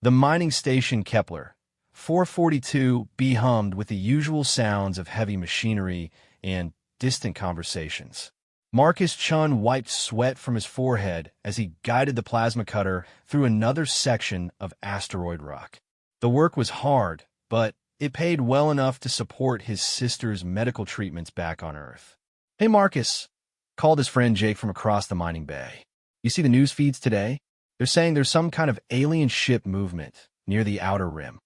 The mining station Kepler 442b hummed with the usual sounds of heavy machinery and distant conversations. Marcus Chun wiped sweat from his forehead as he guided the plasma cutter through another section of asteroid rock. The work was hard, but it paid well enough to support his sister's medical treatments back on Earth. "Hey, Marcus," called his friend Jake from across the mining bay. "You see the news feeds today? They're saying there's some kind of alien ship movement near the outer rim."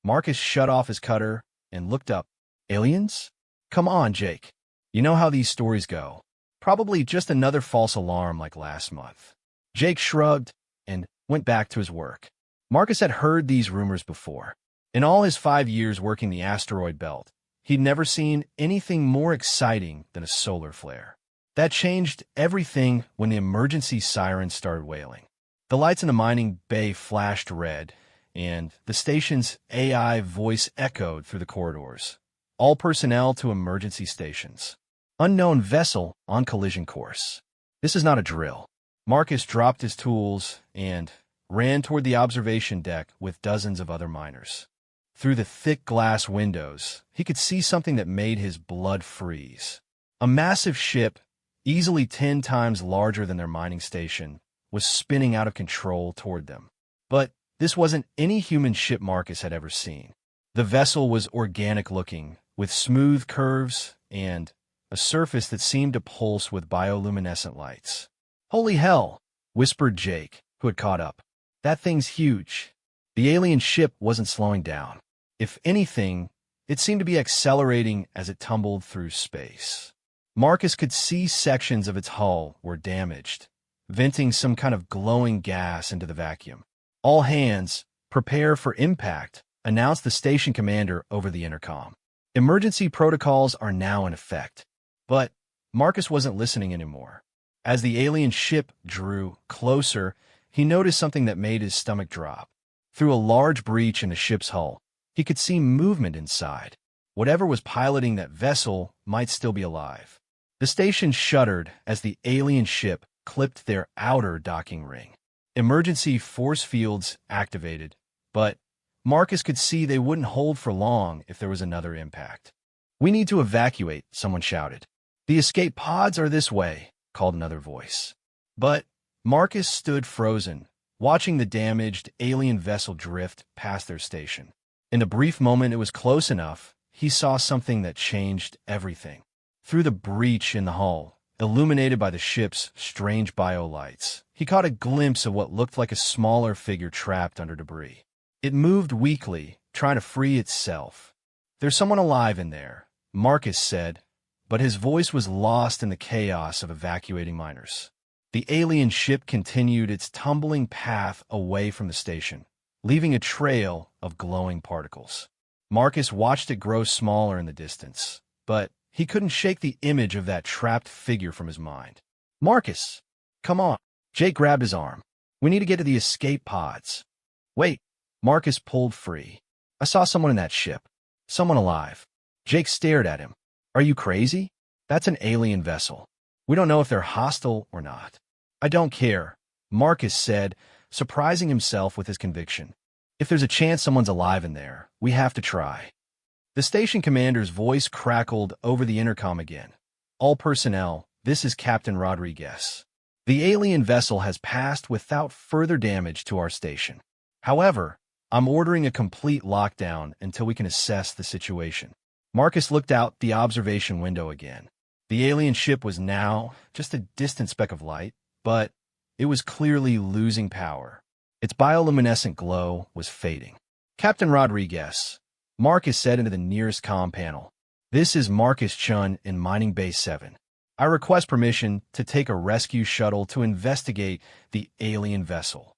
Marcus shut off his cutter and looked up. "Aliens? Come on, Jake. You know how these stories go. Probably just another false alarm like last month." Jake shrugged and went back to his work. Marcus had heard these rumors before. In all his 5 years working the asteroid belt, he'd never seen anything more exciting than a solar flare. That changed everything when the emergency sirens started wailing. The lights in the mining bay flashed red, and the station's AI voice echoed through the corridors. "All personnel to emergency stations. Unknown vessel on collision course." This is not a drill. Marcus dropped his tools and ran toward the observation deck with dozens of other miners. Through the thick glass windows, he could see something that made his blood freeze. A massive ship, easily 10 times larger than their mining station, was spinning out of control toward them. But this wasn't any human ship Marcus had ever seen. The vessel was organic-looking, with smooth curves and a surface that seemed to pulse with bioluminescent lights. "Holy hell," whispered Jake, who had caught up. "That thing's huge." The alien ship wasn't slowing down. If anything, it seemed to be accelerating as it tumbled through space. Marcus could see sections of its hull were damaged, venting some kind of glowing gas into the vacuum. "All hands, prepare for impact," announced the station commander over the intercom. "Emergency protocols are now in effect." But Marcus wasn't listening anymore. As the alien ship drew closer, he noticed something that made his stomach drop. Through a large breach in the ship's hull, he could see movement inside. Whatever was piloting that vessel might still be alive. The station shuddered as the alien ship clipped their outer docking ring. Emergency force fields activated, but Marcus could see they wouldn't hold for long if there was another impact. "We need to evacuate," someone shouted. "The escape pods are this way," called another voice. But Marcus stood frozen, watching the damaged alien vessel drift past their station. In the brief moment it was close enough, he saw something that changed everything. Through the breach in the hull, illuminated by the ship's strange biolights, he caught a glimpse of what looked like a smaller figure trapped under debris. It moved weakly, trying to free itself. "There's someone alive in there," Marcus said, but his voice was lost in the chaos of evacuating miners. The alien ship continued its tumbling path away from the station, leaving a trail of glowing particles. Marcus watched it grow smaller in the distance, but he couldn't shake the image of that trapped figure from his mind. "Marcus, come on." Jake grabbed his arm. "We need to get to the escape pods." "Wait." Marcus pulled free. "I saw someone in that ship. Someone alive." Jake stared at him. "Are you crazy? That's an alien vessel. We don't know if they're hostile or not." "I don't care," Marcus said, surprising himself with his conviction. "If there's a chance someone's alive in there, we have to try." The station commander's voice crackled over the intercom again. "All personnel, this is Captain Rodriguez. The alien vessel has passed without further damage to our station. However, I'm ordering a complete lockdown until we can assess the situation." Marcus looked out the observation window again. The alien ship was now just a distant speck of light, but it was clearly losing power. Its bioluminescent glow was fading. "Captain Rodriguez," Marcus said into the nearest comm panel. "This is Marcus Chun in Mining Bay 7. I request permission to take a rescue shuttle to investigate the alien vessel."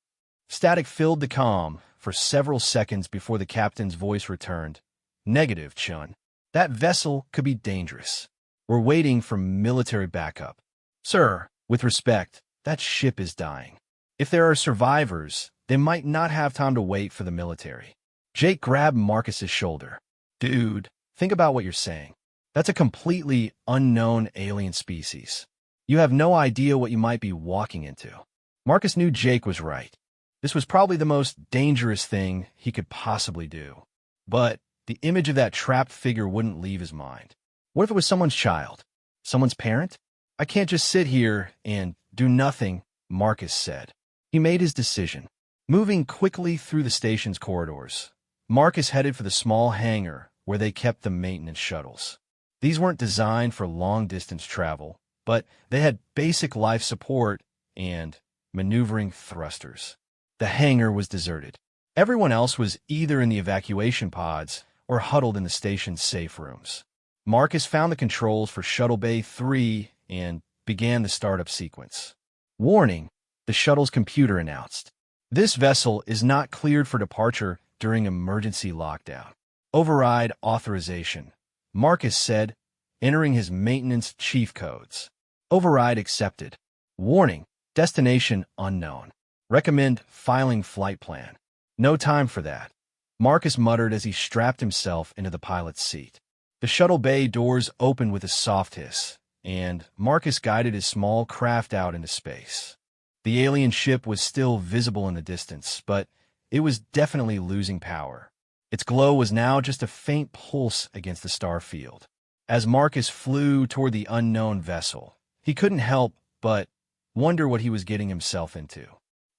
Static filled the comm for several seconds before the captain's voice returned. "Negative, Chun. That vessel could be dangerous. We're waiting for military backup." "Sir, with respect, that ship is dying. If there are survivors, they might not have time to wait for the military." Jake grabbed Marcus's shoulder. "Dude, think about what you're saying. That's a completely unknown alien species. You have no idea what you might be walking into." Marcus knew Jake was right. This was probably the most dangerous thing he could possibly do. But the image of that trapped figure wouldn't leave his mind. What if it was someone's child? Someone's parent? I can't just sit here and do nothing, Marcus said. He made his decision. Moving quickly through the station's corridors, Marcus headed for the small hangar where they kept the maintenance shuttles. These weren't designed for long-distance travel, but they had basic life support and maneuvering thrusters. The hangar was deserted. Everyone else was either in the evacuation pods or huddled in the station's safe rooms. Marcus found the controls for Shuttle Bay 3 and began the startup sequence. Warning, the shuttle's computer announced. This vessel is not cleared for departure during emergency lockdown. Override authorization, Marcus said, entering his maintenance chief codes. Override accepted. Warning, destination unknown. Recommend filing flight plan. No time for that, Marcus muttered as he strapped himself into the pilot's seat. The shuttle bay doors opened with a soft hiss, and Marcus guided his small craft out into space. The alien ship was still visible in the distance, but it was definitely losing power. Its glow was now just a faint pulse against the star field. As Marcus flew toward the unknown vessel, he couldn't help but wonder what he was getting himself into.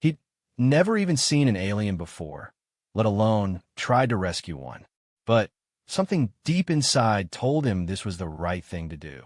He'd never even seen an alien before, let alone tried to rescue one. But something deep inside told him this was the right thing to do.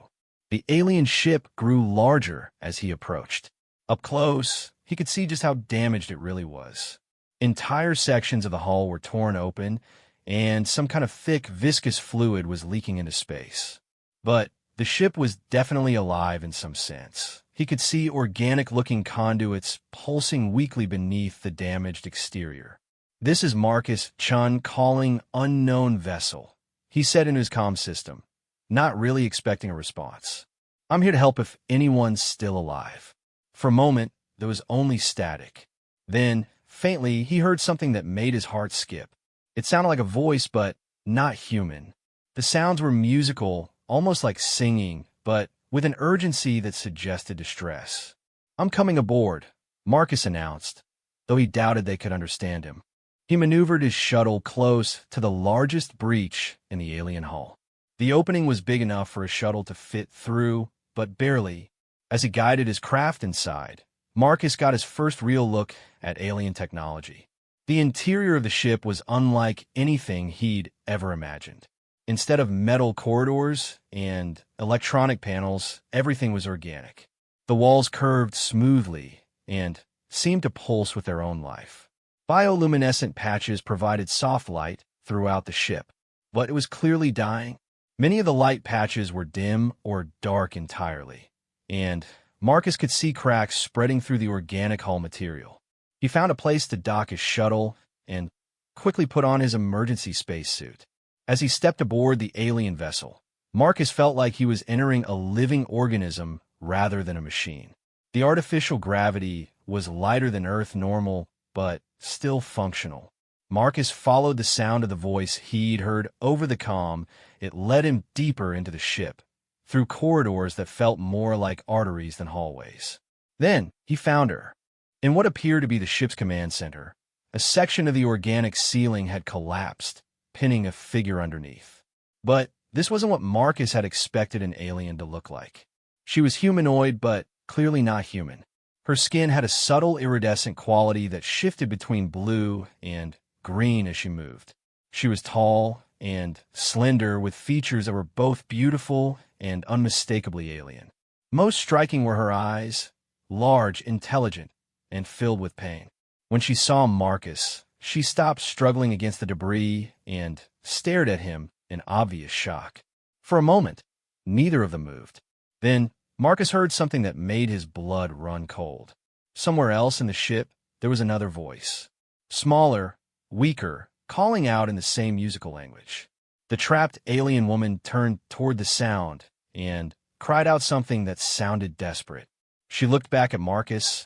The alien ship grew larger as he approached. Up close, he could see just how damaged it really was. Entire sections of the hull were torn open, and some kind of thick, viscous fluid was leaking into space. But the ship was definitely alive in some sense. He could see organic-looking conduits pulsing weakly beneath the damaged exterior. "This is Marcus Chun calling unknown vessel," he said in his comm system, not really expecting a response. "I'm here to help if anyone's still alive." For a moment, there was only static. Then, faintly, he heard something that made his heart skip. It sounded like a voice, but not human. The sounds were musical, almost like singing, but with an urgency that suggested distress. "I'm coming aboard," Marcus announced, though he doubted they could understand him. He maneuvered his shuttle close to the largest breach in the alien hull. The opening was big enough for a shuttle to fit through, but barely. As he guided his craft inside, Marcus got his first real look at alien technology. The interior of the ship was unlike anything he'd ever imagined. Instead of metal corridors and electronic panels, everything was organic. The walls curved smoothly and seemed to pulse with their own life. Bioluminescent patches provided soft light throughout the ship, but it was clearly dying. Many of the light patches were dim or dark entirely, and Marcus could see cracks spreading through the organic hull material. He found a place to dock his shuttle and quickly put on his emergency spacesuit. As he stepped aboard the alien vessel, Marcus felt like he was entering a living organism rather than a machine. The artificial gravity was lighter than Earth normal, but still functional. Marcus followed the sound of the voice he'd heard over the comm. It led him deeper into the ship, through corridors that felt more like arteries than hallways. Then he found her. In what appeared to be the ship's command center, a section of the organic ceiling had collapsed, pinning a figure underneath. But this wasn't what Marcus had expected an alien to look like. She was humanoid, but clearly not human. Her skin had a subtle iridescent quality that shifted between blue and green as she moved. She was tall and slender, with features that were both beautiful and unmistakably alien. Most striking were her eyes, large, intelligent, and filled with pain. When she saw Marcus, she stopped struggling against the debris and stared at him in obvious shock. For a moment, neither of them moved. Then Marcus heard something that made his blood run cold. Somewhere else in the ship, there was another voice. Smaller, weaker, calling out in the same musical language. The trapped alien woman turned toward the sound and cried out something that sounded desperate. She looked back at Marcus,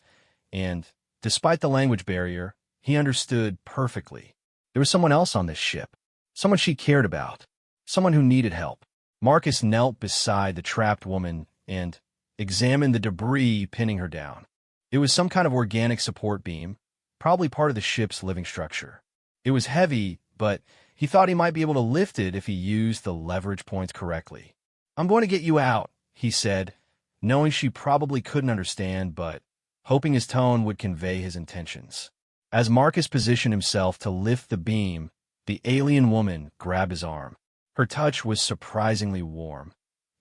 and despite the language barrier, he understood perfectly. There was someone else on this ship, someone she cared about, someone who needed help. Marcus knelt beside the trapped woman and examined the debris pinning her down. It was some kind of organic support beam, probably part of the ship's living structure. It was heavy, but he thought he might be able to lift it if he used the leverage points correctly. "I'm going to get you out," he said, knowing she probably couldn't understand, but hoping his tone would convey his intentions. As Marcus positioned himself to lift the beam, the alien woman grabbed his arm. Her touch was surprisingly warm,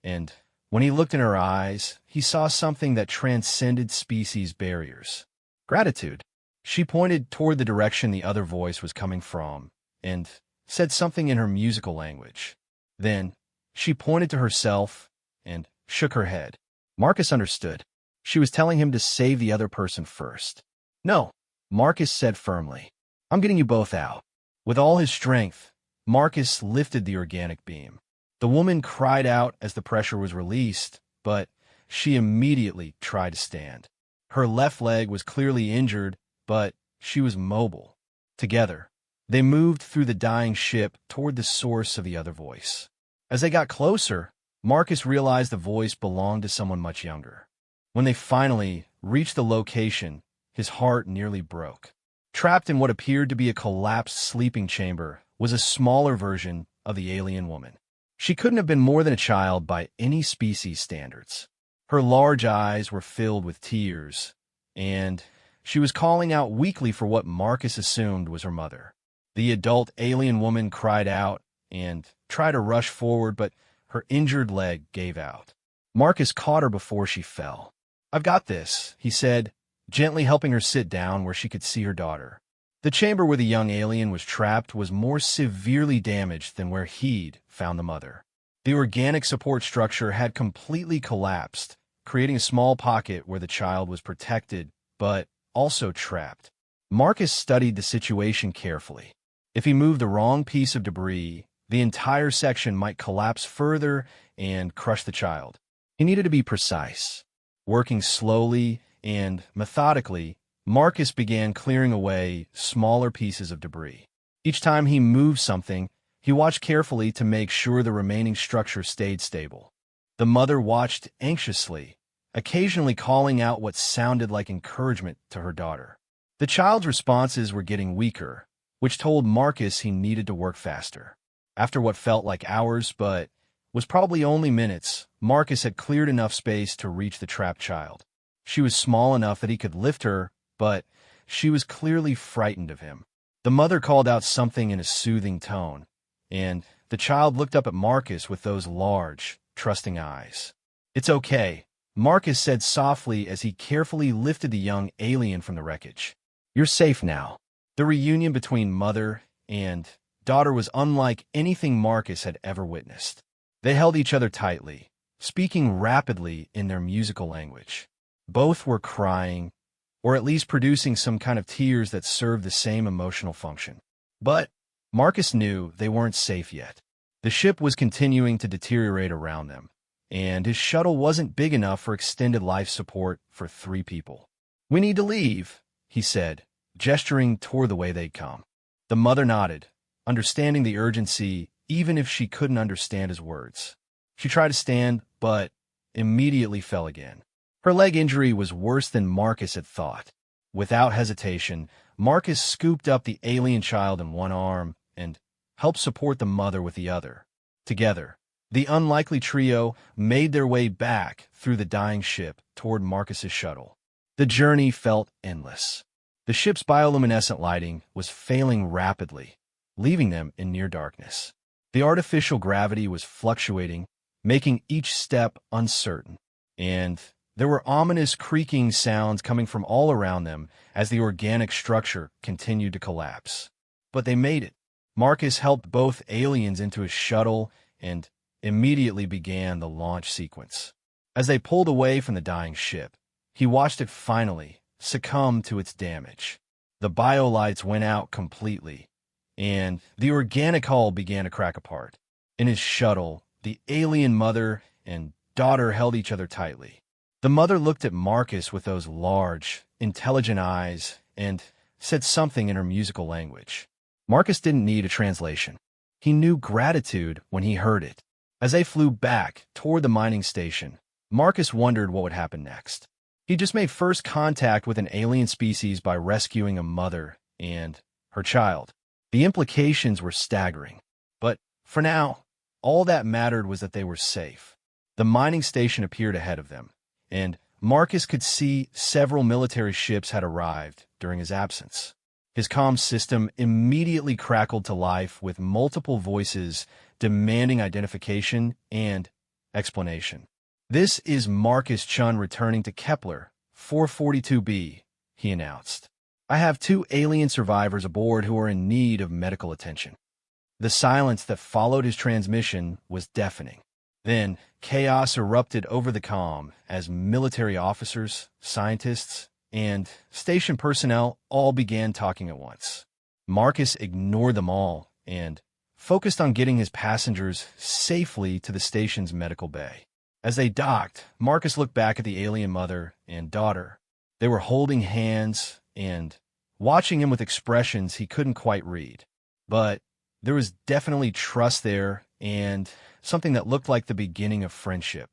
and when he looked in her eyes, he saw something that transcended species barriers. Gratitude. She pointed toward the direction the other voice was coming from, and said something in her musical language. Then, she pointed to herself and shook her head. Marcus understood. She was telling him to save the other person first. "No," Marcus said firmly. "I'm getting you both out." With all his strength, Marcus lifted the organic beam. The woman cried out as the pressure was released, but she immediately tried to stand. Her left leg was clearly injured, but she was mobile. Together, they moved through the dying ship toward the source of the other voice. As they got closer, Marcus realized the voice belonged to someone much younger. When they finally reached the location, his heart nearly broke. Trapped in what appeared to be a collapsed sleeping chamber was a smaller version of the alien woman. She couldn't have been more than a child by any species standards. Her large eyes were filled with tears, and she was calling out weakly for what Marcus assumed was her mother. The adult alien woman cried out and tried to rush forward, but her injured leg gave out. Marcus caught her before she fell. "I've got this," he said, gently helping her sit down where she could see her daughter. The chamber where the young alien was trapped was more severely damaged than where he'd found the mother. The organic support structure had completely collapsed, creating a small pocket where the child was protected, but also trapped. Marcus studied the situation carefully. If he moved the wrong piece of debris, the entire section might collapse further and crush the child. He needed to be precise. Working slowly and methodically, Marcus began clearing away smaller pieces of debris. Each time he moved something, he watched carefully to make sure the remaining structure stayed stable. The mother watched anxiously, occasionally calling out what sounded like encouragement to her daughter. The child's responses were getting weaker, which told Marcus he needed to work faster. After what felt like hours but was probably only minutes, Marcus had cleared enough space to reach the trapped child. She was small enough that he could lift her, but she was clearly frightened of him. The mother called out something in a soothing tone, and the child looked up at Marcus with those large, trusting eyes. "It's okay," Marcus said softly as he carefully lifted the young alien from the wreckage. "You're safe now." The reunion between mother and daughter was unlike anything Marcus had ever witnessed. They held each other tightly, speaking rapidly in their musical language. Both were crying, or at least producing some kind of tears that served the same emotional function. But Marcus knew they weren't safe yet. The ship was continuing to deteriorate around them, and his shuttle wasn't big enough for extended life support for 3 people. "We need to leave," he said, gesturing toward the way they'd come. The mother nodded, understanding the urgency even if she couldn't understand his words. She tried to stand, but immediately fell again. Her leg injury was worse than Marcus had thought. Without hesitation, Marcus scooped up the alien child in one arm and helped support the mother with the other. Together, the unlikely trio made their way back through the dying ship toward Marcus's shuttle. The journey felt endless. The ship's bioluminescent lighting was failing rapidly, leaving them in near darkness. The artificial gravity was fluctuating, making each step uncertain, and there were ominous creaking sounds coming from all around them as the organic structure continued to collapse. But they made it. Marcus helped both aliens into his shuttle and immediately began the launch sequence. As they pulled away from the dying ship, he watched it finally succumb to its damage. The biolights went out completely, and the organic hull began to crack apart. In his shuttle, the alien mother and daughter held each other tightly. The mother looked at Marcus with those large, intelligent eyes and said something in her musical language. Marcus didn't need a translation. He knew gratitude when he heard it. As they flew back toward the mining station, Marcus wondered what would happen next. He just made first contact with an alien species by rescuing a mother and her child. The implications were staggering. But for now, all that mattered was that they were safe. The mining station appeared ahead of them, and Marcus could see several military ships had arrived during his absence. His comm system immediately crackled to life with multiple voices demanding identification and explanation. "This is Marcus Chun returning to Kepler 442b, he announced. "I have 2 alien survivors aboard who are in need of medical attention." The silence that followed his transmission was deafening. Then, chaos erupted over the comm as military officers, scientists, and station personnel all began talking at once. Marcus ignored them all and focused on getting his passengers safely to the station's medical bay. As they docked, Marcus looked back at the alien mother and daughter. They were holding hands and watching him with expressions he couldn't quite read. But there was definitely trust there and something that looked like the beginning of friendship.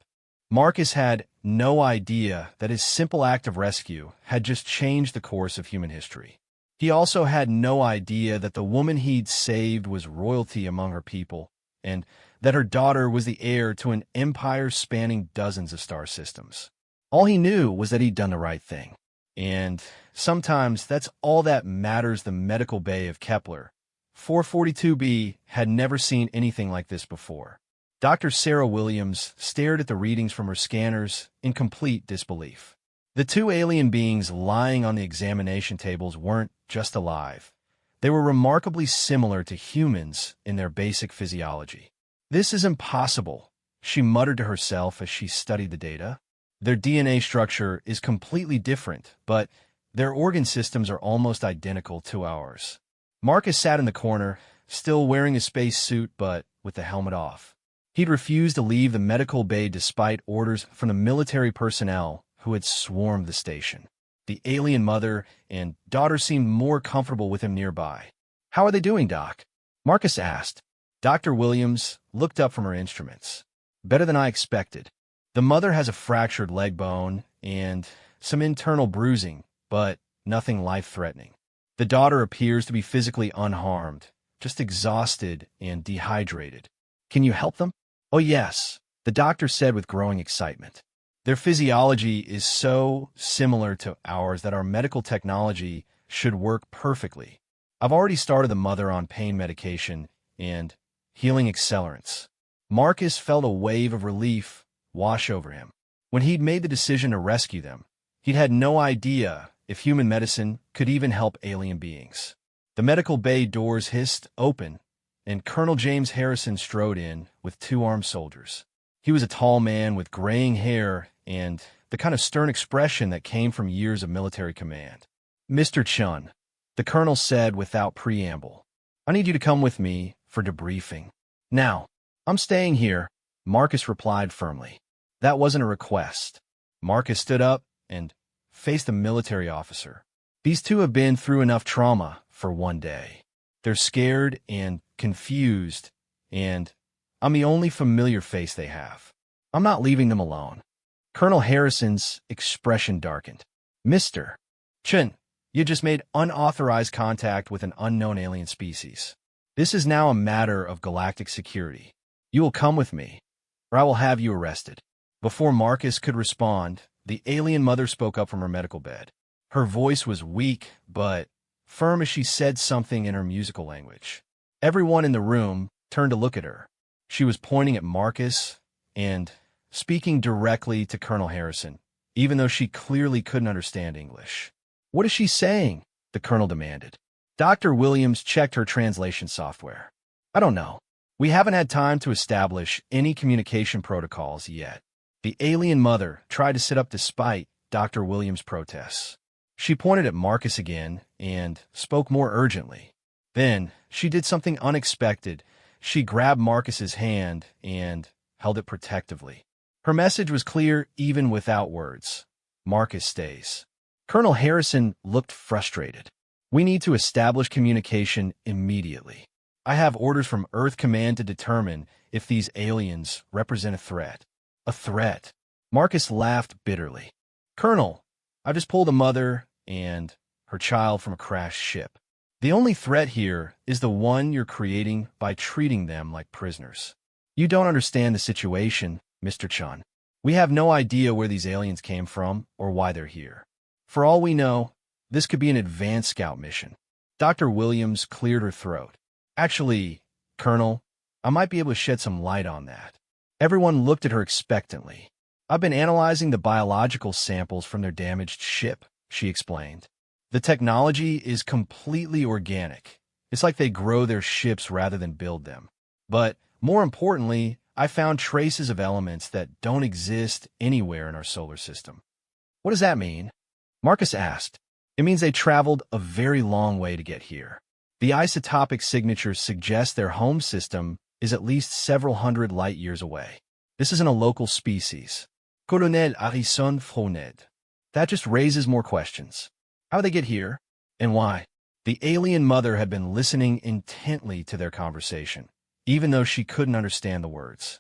Marcus had no idea that his simple act of rescue had just changed the course of human history. He also had no idea that the woman he'd saved was royalty among her people, and that her daughter was the heir to an empire spanning dozens of star systems. All he knew was that he'd done the right thing. And sometimes that's all that matters. The medical bay of Kepler 442b had never seen anything like this before. Dr. Sarah Williams stared at the readings from her scanners in complete disbelief. The 2 alien beings lying on the examination tables weren't just alive. They were remarkably similar to humans in their basic physiology. "This is impossible," she muttered to herself as she studied the data. "Their DNA structure is completely different, but their organ systems are almost identical to ours." Marcus sat in the corner, still wearing his space suit but with the helmet off. He'd refused to leave the medical bay despite orders from the military personnel who had swarmed the station. The alien mother and daughter seemed more comfortable with him nearby. "How are they doing, Doc?" Marcus asked. Dr. Williams looked up from her instruments. "Better than I expected. The mother has a fractured leg bone and some internal bruising, but nothing life-threatening. The daughter appears to be physically unharmed, just exhausted and dehydrated. Can you help them?" "Oh, yes," the doctor said with growing excitement. "Their physiology is so similar to ours that our medical technology should work perfectly. I've already started the mother on pain medication and healing accelerants." Marcus felt a wave of relief wash over him. When he'd made the decision to rescue them, he'd had no idea if human medicine could even help alien beings. The medical bay doors hissed open, and Colonel James Harrison strode in with 2 armed soldiers. He was a tall man with graying hair and the kind of stern expression that came from years of military command. "Mr. Chun," the colonel said without preamble, "I need you to come with me for debriefing." "Now, I'm staying here," Marcus replied firmly. That wasn't a request. Marcus stood up and faced the military officer. "These 2 have been through enough trauma for one day. They're scared and confused, and I'm the only familiar face they have. I'm not leaving them alone." Colonel Harrison's expression darkened. "Mr. Chun, you just made unauthorized contact with an unknown alien species. This is now a matter of galactic security. You will come with me, or I will have you arrested." Before Marcus could respond, the alien mother spoke up from her medical bed. Her voice was weak, but firm as she said something in her musical language. Everyone in the room turned to look at her. She was pointing at Marcus and speaking directly to Colonel Harrison, even though she clearly couldn't understand English. "What is she saying?" the colonel demanded. Dr. Williams checked her translation software. "I don't know. We haven't had time to establish any communication protocols yet." The alien mother tried to sit up despite Dr. Williams' protests. She pointed at Marcus again and spoke more urgently. Then she did something unexpected. She grabbed Marcus's hand and held it protectively. Her message was clear even without words. "Marcus stays." Colonel Harrison looked frustrated. "We need to establish communication immediately. I have orders from Earth Command to determine if these aliens represent a threat." "A threat?" Marcus laughed bitterly. Colonel, I just pulled a mother and her child from a crashed ship. The only threat here is the one you're creating by treating them like prisoners. You don't understand the situation, Mr. Chun. We have no idea where these aliens came from or why they're here. For all we know, this could be an advanced scout mission. Dr. Williams cleared her throat. Actually, Colonel, I might be able to shed some light on that. Everyone looked at her expectantly. I've been analyzing the biological samples from their damaged ship, she explained. The technology is completely organic. It's like they grow their ships rather than build them. But more importantly, I found traces of elements that don't exist anywhere in our solar system. What does that mean? Marcus asked. It means they traveled a very long way to get here. The isotopic signatures suggest their home system is at least several hundred light years away. This isn't a local species. Colonel Harrison Fronet. That just raises more questions. How they get here, and why? The alien mother had been listening intently to their conversation, even though she couldn't understand the words.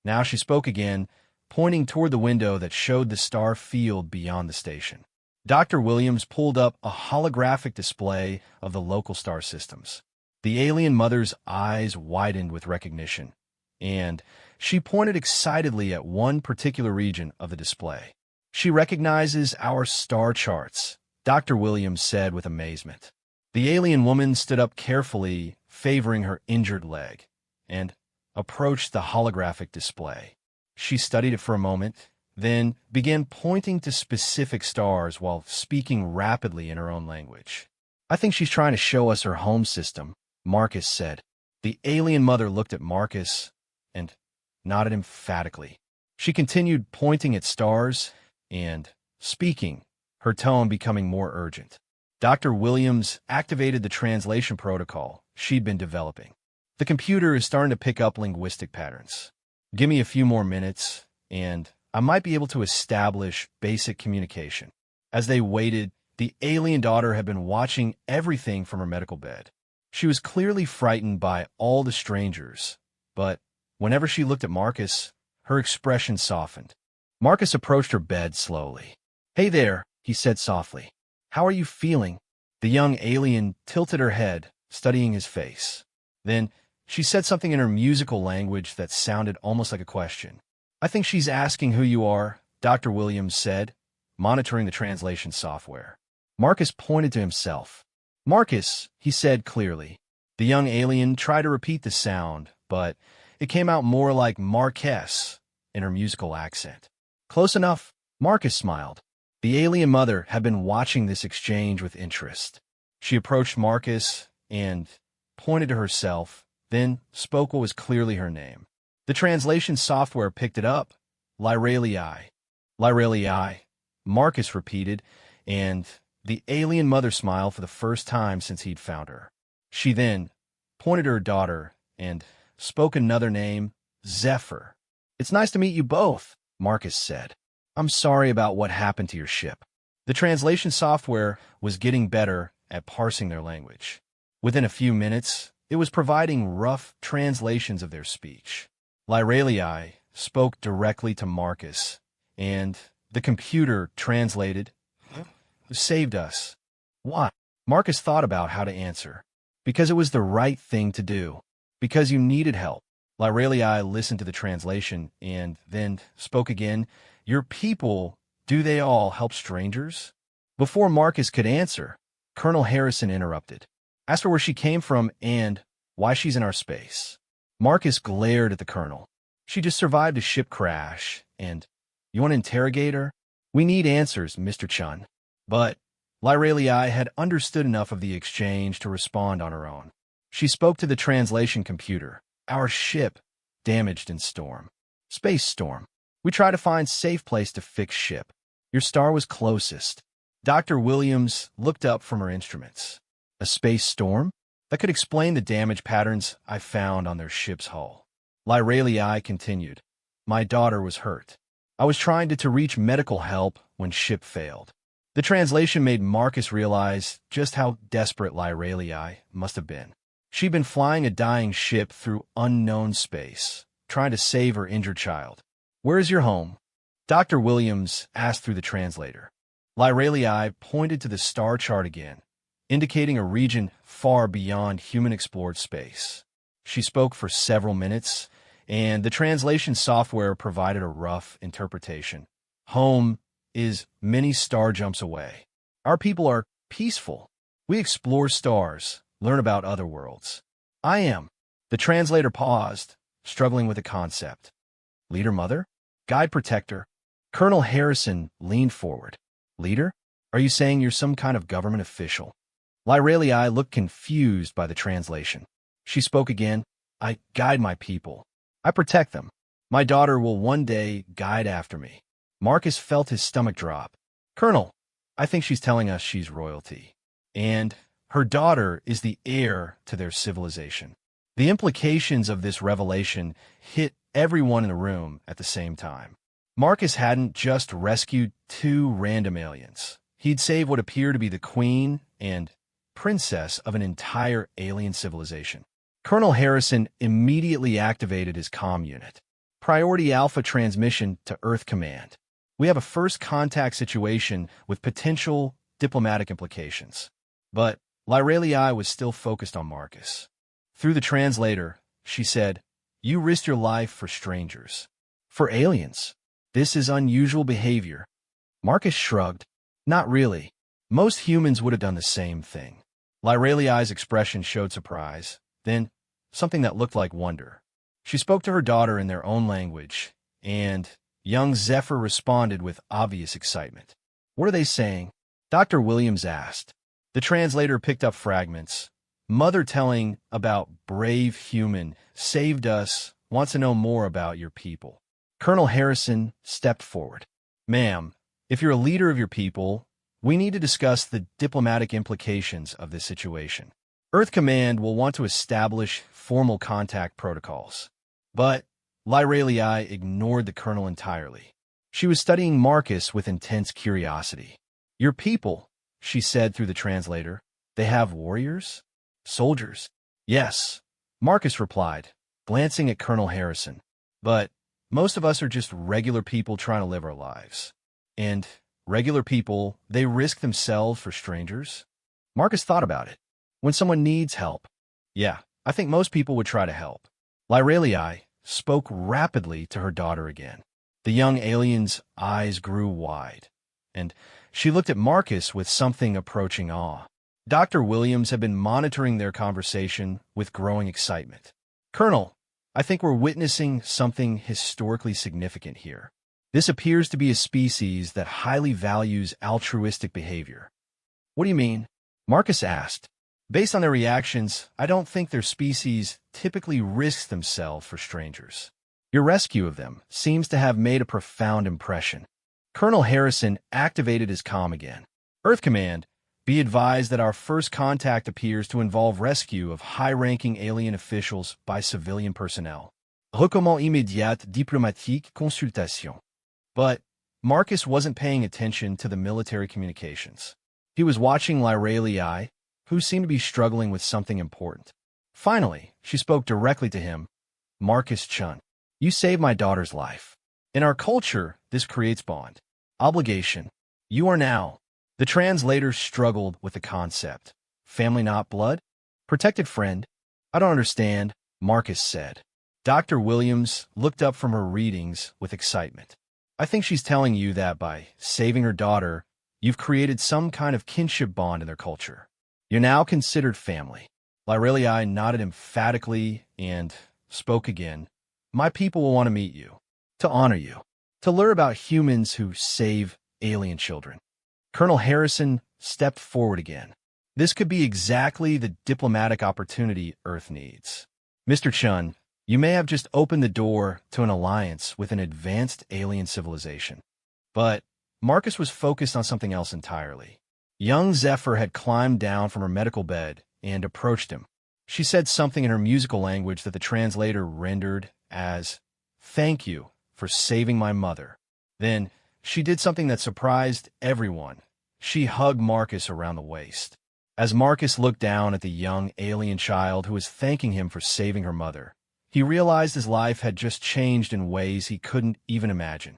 Now she spoke again, pointing toward the window that showed the star field beyond the station. Dr. Williams pulled up a holographic display of the local star systems. The alien mother's eyes widened with recognition, and she pointed excitedly at one particular region of the display. She recognizes our star charts, Dr. Williams said with amazement. The alien woman stood up carefully, favoring her injured leg, and approached the holographic display. She studied it for a moment, then began pointing to specific stars while speaking rapidly in her own language. I think she's trying to show us her home system, Marcus said. The alien mother looked at Marcus and nodded emphatically. She continued pointing at stars and speaking, her tone becoming more urgent. Dr. Williams activated the translation protocol she'd been developing. The computer is starting to pick up linguistic patterns. Give me a few more minutes, and I might be able to establish basic communication. As they waited, the alien daughter had been watching everything from her medical bed. She was clearly frightened by all the strangers, but whenever she looked at Marcus, her expression softened. Marcus approached her bed slowly. "Hey there," he said softly. "How are you feeling?" The young alien tilted her head, studying his face. Then she said something in her musical language that sounded almost like a question. "I think she's asking who you are," Dr. Williams said, monitoring the translation software. Marcus pointed to himself. "Marcus," he said clearly. The young alien tried to repeat the sound, but it came out more like Marquess in her musical accent. "Close enough," Marcus smiled. The alien mother had been watching this exchange with interest. She approached Marcus and pointed to herself, then spoke what was clearly her name. The translation software picked it up. Lyralii. Lyralii, Marcus repeated, and the alien mother smiled for the first time since he'd found her. She then pointed to her daughter and spoke another name, Zephyr. "It's nice to meet you both," Marcus said. "I'm sorry about what happened to your ship." The translation software was getting better at parsing their language. Within a few minutes, it was providing rough translations of their speech. Lyralii spoke directly to Marcus, and the computer translated, "Who saved us?" "Why?" Marcus thought about how to answer. "Because it was the right thing to do. Because you needed help." Lyralii listened to the translation and then spoke again. "Your people, do they all help strangers?" Before Marcus could answer, Colonel Harrison interrupted. "Ask her where she came from and why she's in our space." Marcus glared at the colonel. "She just survived a ship crash, and you want to interrogate her?" "We need answers, Mr. Chun." But Lyralii had understood enough of the exchange to respond on her own. She spoke to the translation computer. "Our ship, damaged in storm. Space storm. We tried to find safe place to fix ship. Your star was closest." Dr. Williams looked up from her instruments. "A space storm? That could explain the damage patterns I found on their ship's hull." Lyralii continued. "My daughter was hurt. I was trying to reach medical help when ship failed." The translation made Marcus realize just how desperate Lyralii must have been. She'd been flying a dying ship through unknown space, trying to save her injured child. "Where is your home?" Dr. Williams asked through the translator. Lyralii pointed to the star chart again, indicating a region far beyond human-explored space. She spoke for several minutes, and the translation software provided a rough interpretation. Home is many star jumps away. Our people are peaceful. We explore stars, learn about other worlds. I am. The translator paused, struggling with the concept. Leader mother? Guide protector? Colonel Harrison leaned forward. Leader? Are you saying you're some kind of government official? Lyralii looked confused by the translation. She spoke again. I guide my people. I protect them. My daughter will one day guide after me. Marcus felt his stomach drop. Colonel, I think she's telling us she's royalty. And her daughter is the heir to their civilization. The implications of this revelation hit everyone in the room at the same time. Marcus hadn't just rescued two random aliens. He'd saved what appeared to be the queen and princess of an entire alien civilization. Colonel Harrison immediately activated his comm unit. Priority Alpha transmission to Earth Command. We have a first contact situation with potential diplomatic implications. But Lyralii was still focused on Marcus. Through the translator, she said, You risked your life for strangers. For aliens. This is unusual behavior. Marcus shrugged. Not really. Most humans would have done the same thing. Lyralii's expression showed surprise, then something that looked like wonder. She spoke to her daughter in their own language, and young Zephyr responded with obvious excitement. What are they saying? Dr. Williams asked. The translator picked up fragments. Mother telling about brave human, saved us, wants to know more about your people. Colonel Harrison stepped forward. Ma'am, if you're a leader of your people, we need to discuss the diplomatic implications of this situation. Earth Command will want to establish formal contact protocols. But Lyralii ignored the colonel entirely. She was studying Marcus with intense curiosity. Your people, she said through the translator, they have warriors? Soldiers? Yes, Marcus replied, glancing at Colonel Harrison. But most of us are just regular people trying to live our lives. And regular people, they risk themselves for strangers? Marcus thought about it. When someone needs help. Yeah, I think most people would try to help. Lyralii spoke rapidly to her daughter again. The young alien's eyes grew wide, and she looked at Marcus with something approaching awe. Dr. Williams had been monitoring their conversation with growing excitement. Colonel, I think we're witnessing something historically significant here. This appears to be a species that highly values altruistic behavior. What do you mean? Marcus asked. Based on their reactions, I don't think their species typically risks themselves for strangers. Your rescue of them seems to have made a profound impression. Colonel Harrison activated his comm again. Earth Command, be advised that our first contact appears to involve rescue of high-ranking alien officials by civilian personnel. Recommand immédiat diplomatique consultation. But Marcus wasn't paying attention to the military communications. He was watching Lyralii, who seemed to be struggling with something important. Finally, she spoke directly to him. Marcus Chun, you saved my daughter's life. In our culture, this creates bond. Obligation. You are now. The translator struggled with the concept. Family not blood? Protected friend? I don't understand, Marcus said. Dr. Williams looked up from her readings with excitement. I think she's telling you that by saving her daughter, you've created some kind of kinship bond in their culture. You're now considered family. Lyralii nodded emphatically and spoke again. My people will want to meet you, to honor you, to learn about humans who save alien children. Colonel Harrison stepped forward again. This could be exactly the diplomatic opportunity Earth needs. Mr. Chun, you may have just opened the door to an alliance with an advanced alien civilization. But Marcus was focused on something else entirely. Young Zephyr had climbed down from her medical bed and approached him. She said something in her musical language that the translator rendered as, "Thank you for saving my mother." Then she did something that surprised everyone. She hugged Marcus around the waist. As Marcus looked down at the young alien child who was thanking him for saving her mother, he realized his life had just changed in ways he couldn't even imagine.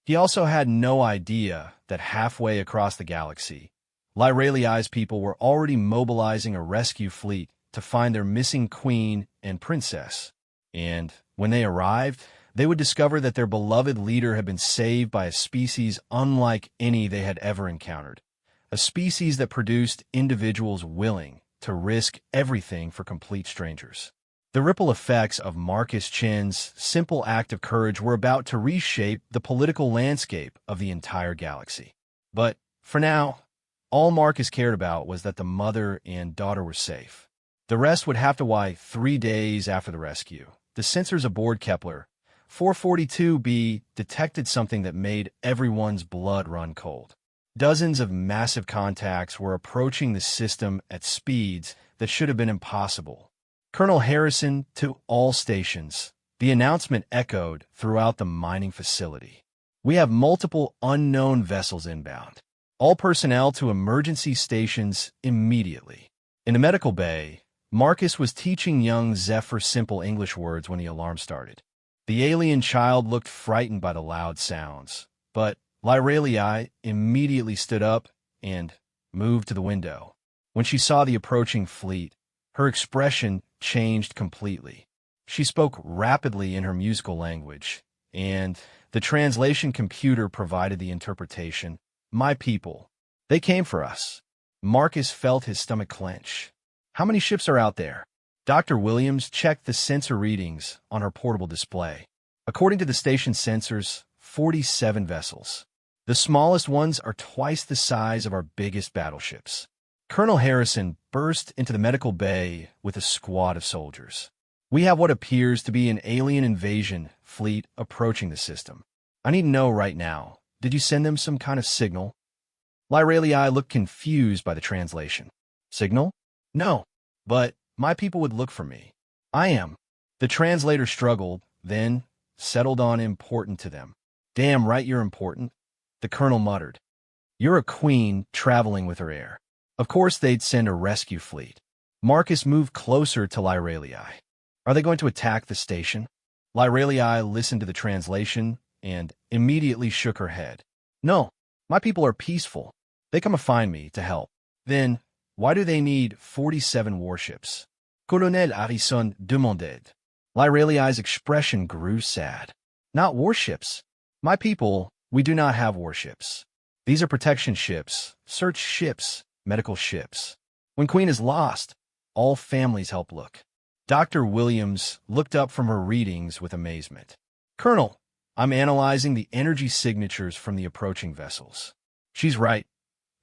He also had no idea that halfway across the galaxy, Lyraliai's people were already mobilizing a rescue fleet to find their missing queen and princess. And when they arrived, they would discover that their beloved leader had been saved by a species unlike any they had ever encountered. A species that produced individuals willing to risk everything for complete strangers. The ripple effects of Marcus Chen's simple act of courage were about to reshape the political landscape of the entire galaxy. But, for now, all Marcus cared about was that the mother and daughter were safe. The rest would have to wait 3 days after the rescue. The sensors aboard Kepler 442b detected something that made everyone's blood run cold. Dozens of massive contacts were approaching the system at speeds that should have been impossible. Colonel Harrison, to all stations. The announcement echoed throughout the mining facility. We have multiple unknown vessels inbound. All personnel to emergency stations immediately. In the medical bay, Marcus was teaching young Zephyr simple English words when the alarm started. The alien child looked frightened by the loud sounds, but Lyraliai immediately stood up and moved to the window. When she saw the approaching fleet, her expression changed completely. She spoke rapidly in her musical language, and the translation computer provided the interpretation. My people, they came for us. Marcus felt his stomach clench. How many ships are out there? Dr. Williams checked the sensor readings on her portable display. According to the station sensors, 47 vessels. The smallest ones are twice the size of our biggest battleships. Colonel Harrison burst into the medical bay with a squad of soldiers. We have what appears to be an alien invasion fleet approaching the system. I need to know right now, did you send them some kind of signal? Lyraliai looked confused by the translation. Signal? No, but my people would look for me. I am. The translator struggled, then settled on important to them. Damn right you're important, the colonel muttered. You're a queen traveling with her heir. Of course they'd send a rescue fleet. Marcus moved closer to Lyraliai. Are they going to attack the station? Lyraliai listened to the translation and immediately shook her head. No, my people are peaceful. They come to find me to help. Then, why do they need 47 warships? Colonel Harrison demanded. Lyraliai's expression grew sad. Not warships. My people, we do not have warships. These are protection ships, search ships, medical ships. When Queen is lost, all families help look. Dr. Williams looked up from her readings with amazement. Colonel, I'm analyzing the energy signatures from the approaching vessels. She's right.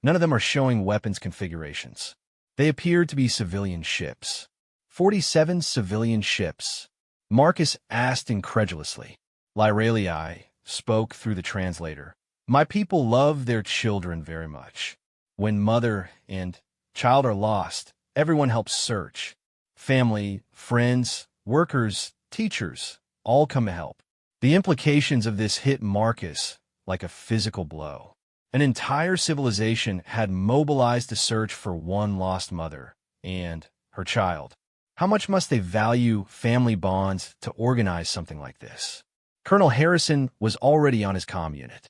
None of them are showing weapons configurations. They appear to be civilian ships. 47 civilian ships. Marcus asked incredulously. Lyraliai spoke through the translator. My people love their children very much. When mother and child are lost, everyone helps search. Family, friends, workers, teachers, all come to help. The implications of this hit Marcus like a physical blow. An entire civilization had mobilized to search for one lost mother and her child. How much must they value family bonds to organize something like this? Colonel Harrison was already on his comm unit.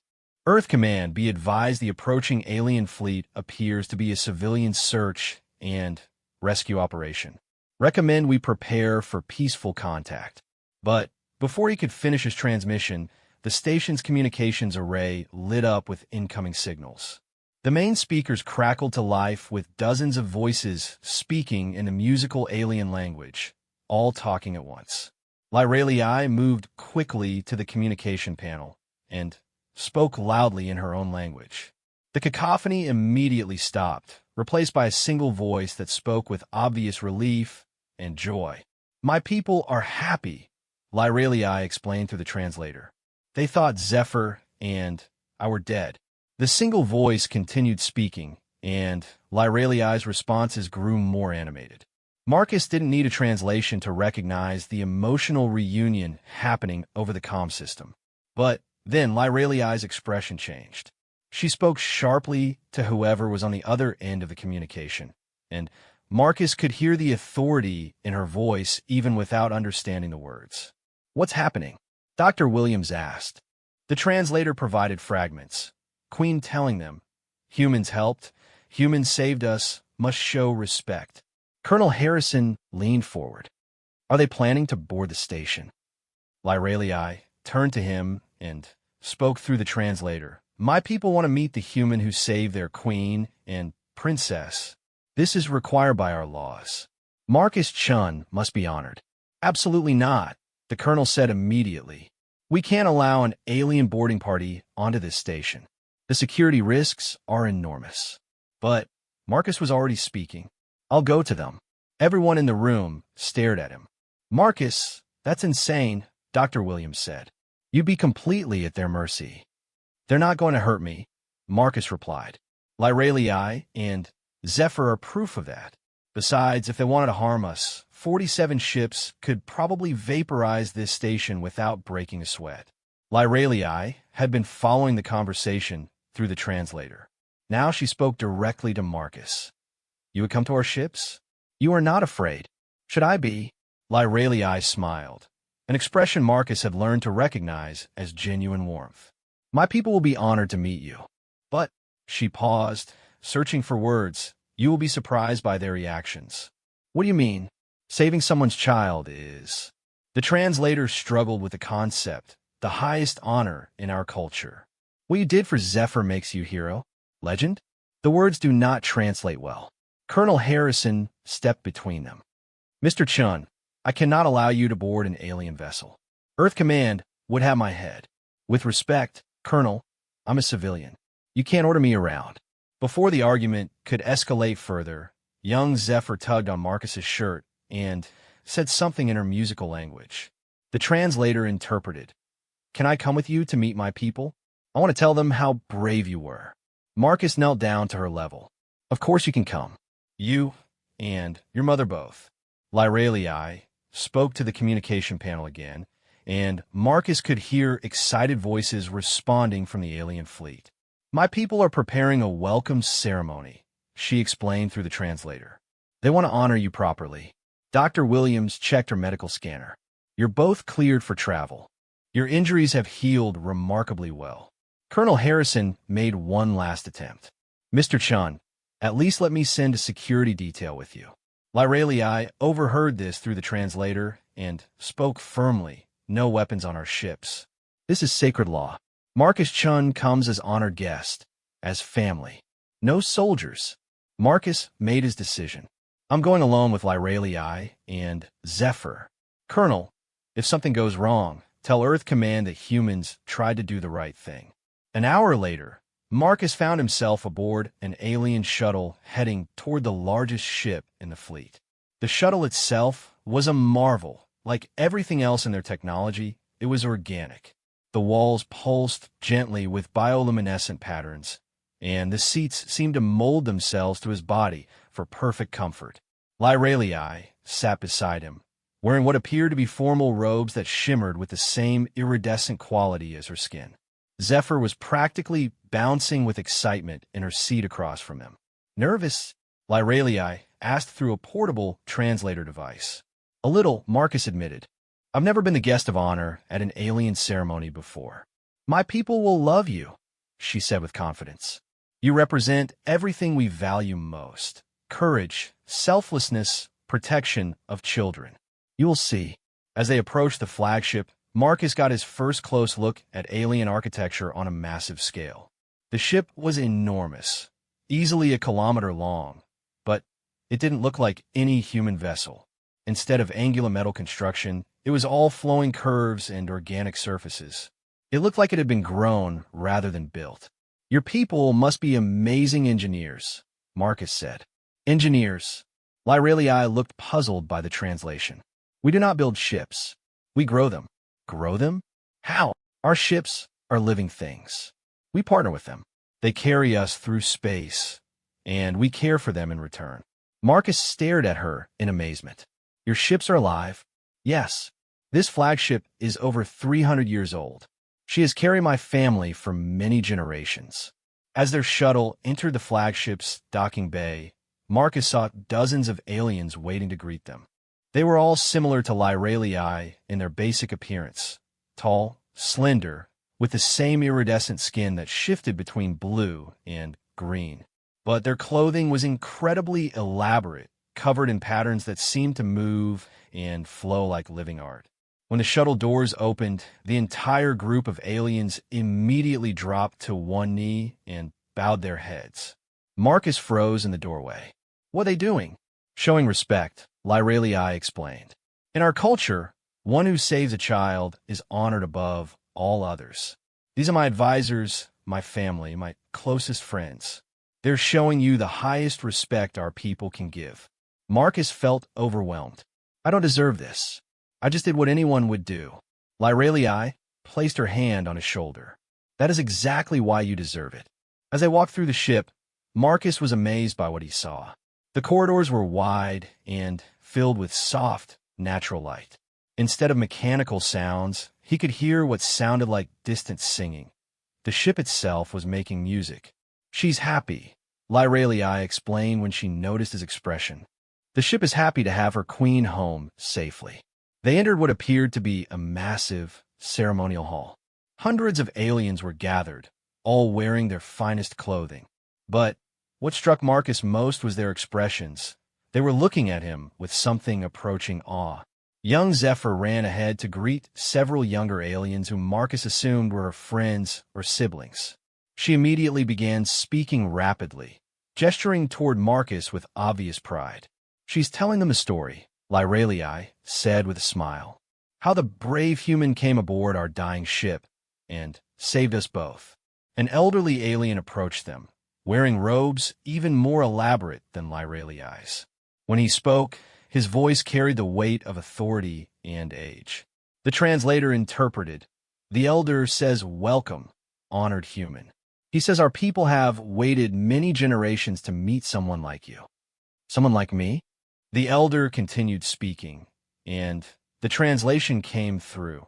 Earth Command, be advised the approaching alien fleet appears to be a civilian search and rescue operation. Recommend we prepare for peaceful contact. But before he could finish his transmission, the station's communications array lit up with incoming signals. The main speakers crackled to life with dozens of voices speaking in a musical alien language, all talking at once. Lyraliai moved quickly to the communication panel and spoke loudly in her own language. The cacophony immediately stopped, replaced by a single voice that spoke with obvious relief and joy. My people are happy, Lyraliai explained through the translator. They thought Zephyr and I were dead. The single voice continued speaking, and Lyraliai's responses grew more animated. Marcus didn't need a translation to recognize the emotional reunion happening over the comm system. But then Lyraliai's expression changed. She spoke sharply to whoever was on the other end of the communication, and Marcus could hear the authority in her voice even without understanding the words. What's happening? Dr. Williams asked. The translator provided fragments. Queen telling them, "Humans helped. Humans saved us. Must show respect." Colonel Harrison leaned forward. "Are they planning to board the station?" Lyralii turned to him and spoke through the translator. "My people want to meet the human who saved their queen and princess. This is required by our laws. Marcus Chun must be honored." "Absolutely not," the colonel said immediately. "We can't allow an alien boarding party onto this station. The security risks are enormous." But Marcus was already speaking. "I'll go to them." Everyone in the room stared at him. "Marcus, that's insane," Dr. Williams said. "You'd be completely at their mercy." "They're not going to hurt me," Marcus replied. "Lyralii and Zephyr are proof of that. Besides, if they wanted to harm us, 47 ships could probably vaporize this station without breaking a sweat." Lyralii had been following the conversation through the translator. Now she spoke directly to Marcus. "You would come to our ships? You are not afraid." "Should I be?" Lyralii smiled, an expression Marcus had learned to recognize as genuine warmth. "My people will be honored to meet you." "But," she paused, searching for words, "you will be surprised by their reactions." "What do you mean?" "Saving someone's child is..." The translator struggled with the concept, the highest honor in our culture. "What you did for Zephyr makes you hero? Legend?" The words do not translate well. Colonel Harrison stepped between them. "Mr. Chun, I cannot allow you to board an alien vessel. Earth Command would have my head. With respect, Colonel, I'm a civilian. You can't order me around." Before the argument could escalate further, young Zephyr tugged on Marcus's shirt and said something in her musical language. The translator interpreted. "Can I come with you to meet my people? I want to tell them how brave you were." Marcus knelt down to her level. "Of course you can come. You and your mother both." Lyralii spoke to the communication panel again, and Marcus could hear excited voices responding from the alien fleet. "My people are preparing a welcome ceremony," she explained through the translator. "They want to honor you properly." Dr. Williams checked her medical scanner. "You're both cleared for travel. Your injuries have healed remarkably well." Colonel Harrison made one last attempt. "Mr. Chun, at least let me send a security detail with you." Lyralii overheard this through the translator and spoke firmly. "No weapons on our ships. This is sacred law. Marcus Chun comes as honored guest, as family. No soldiers." Marcus made his decision. "I'm going alone with Lyralii and Zephyr. Colonel, if something goes wrong, tell Earth Command that humans tried to do the right thing." An hour later, Marcus found himself aboard an alien shuttle heading toward the largest ship in the fleet. The shuttle itself was a marvel. Like everything else in their technology, it was organic. The walls pulsed gently with bioluminescent patterns, and the seats seemed to mold themselves to his body for perfect comfort. Lyralii sat beside him, wearing what appeared to be formal robes that shimmered with the same iridescent quality as her skin. Zephyr was practically bouncing with excitement in her seat across from him. "Nervous?" Lyralii asked through a portable translator device. "A little," Marcus admitted. "I've never been the guest of honor at an alien ceremony before." "My people will love you," she said with confidence. "You represent everything we value most: courage, selflessness, protection of children. You will see." As they approached the flagship, Marcus got his first close look at alien architecture on a massive scale. The ship was enormous, easily a kilometer long, but it didn't look like any human vessel. Instead of angular metal construction, it was all flowing curves and organic surfaces. It looked like it had been grown rather than built. "Your people must be amazing engineers," Marcus said. "Engineers." Lyralii looked puzzled by the translation. "We do not build ships. We grow them." "Grow them? How?" "Our ships are living things. We partner with them. They carry us through space, and we care for them in return." Marcus stared at her in amazement. "Your ships are alive?" "Yes. This flagship is over 300 years old. She has carried my family for many generations." As their shuttle entered the flagship's docking bay, Marcus saw dozens of aliens waiting to greet them. They were all similar to Lyralii in their basic appearance: tall, slender, with the same iridescent skin that shifted between blue and green. But their clothing was incredibly elaborate, covered in patterns that seemed to move and flow like living art. When the shuttle doors opened, the entire group of aliens immediately dropped to one knee and bowed their heads. Marcus froze in the doorway. "What are they doing?" Showing respect, Lyralii explained. "In our culture, one who saves a child is honored above all others. These are my advisors, my family, my closest friends. They're showing you the highest respect our people can give." Marcus felt overwhelmed. "I don't deserve this. I just did what anyone would do." Lyralii placed her hand on his shoulder. "That is exactly why you deserve it." As they walked through the ship, Marcus was amazed by what he saw. The corridors were wide and filled with soft, natural light. Instead of mechanical sounds, he could hear what sounded like distant singing. The ship itself was making music. "She's happy," Lyralii explained when she noticed his expression. "The ship is happy to have her queen home safely." They entered what appeared to be a massive ceremonial hall. Hundreds of aliens were gathered, all wearing their finest clothing. But what struck Marcus most was their expressions. They were looking at him with something approaching awe. Young Zephyr ran ahead to greet several younger aliens whom Marcus assumed were her friends or siblings. She immediately began speaking rapidly, gesturing toward Marcus with obvious pride. "She's telling them a story," Lyralii said with a smile. "How the brave human came aboard our dying ship and saved us both." An elderly alien approached them, wearing robes even more elaborate than Lyralii's. When he spoke, his voice carried the weight of authority and age. The translator interpreted. "The elder says, 'Welcome, honored human.' He says our people have waited many generations to meet someone like you." "Someone like me?" The elder continued speaking, and the translation came through.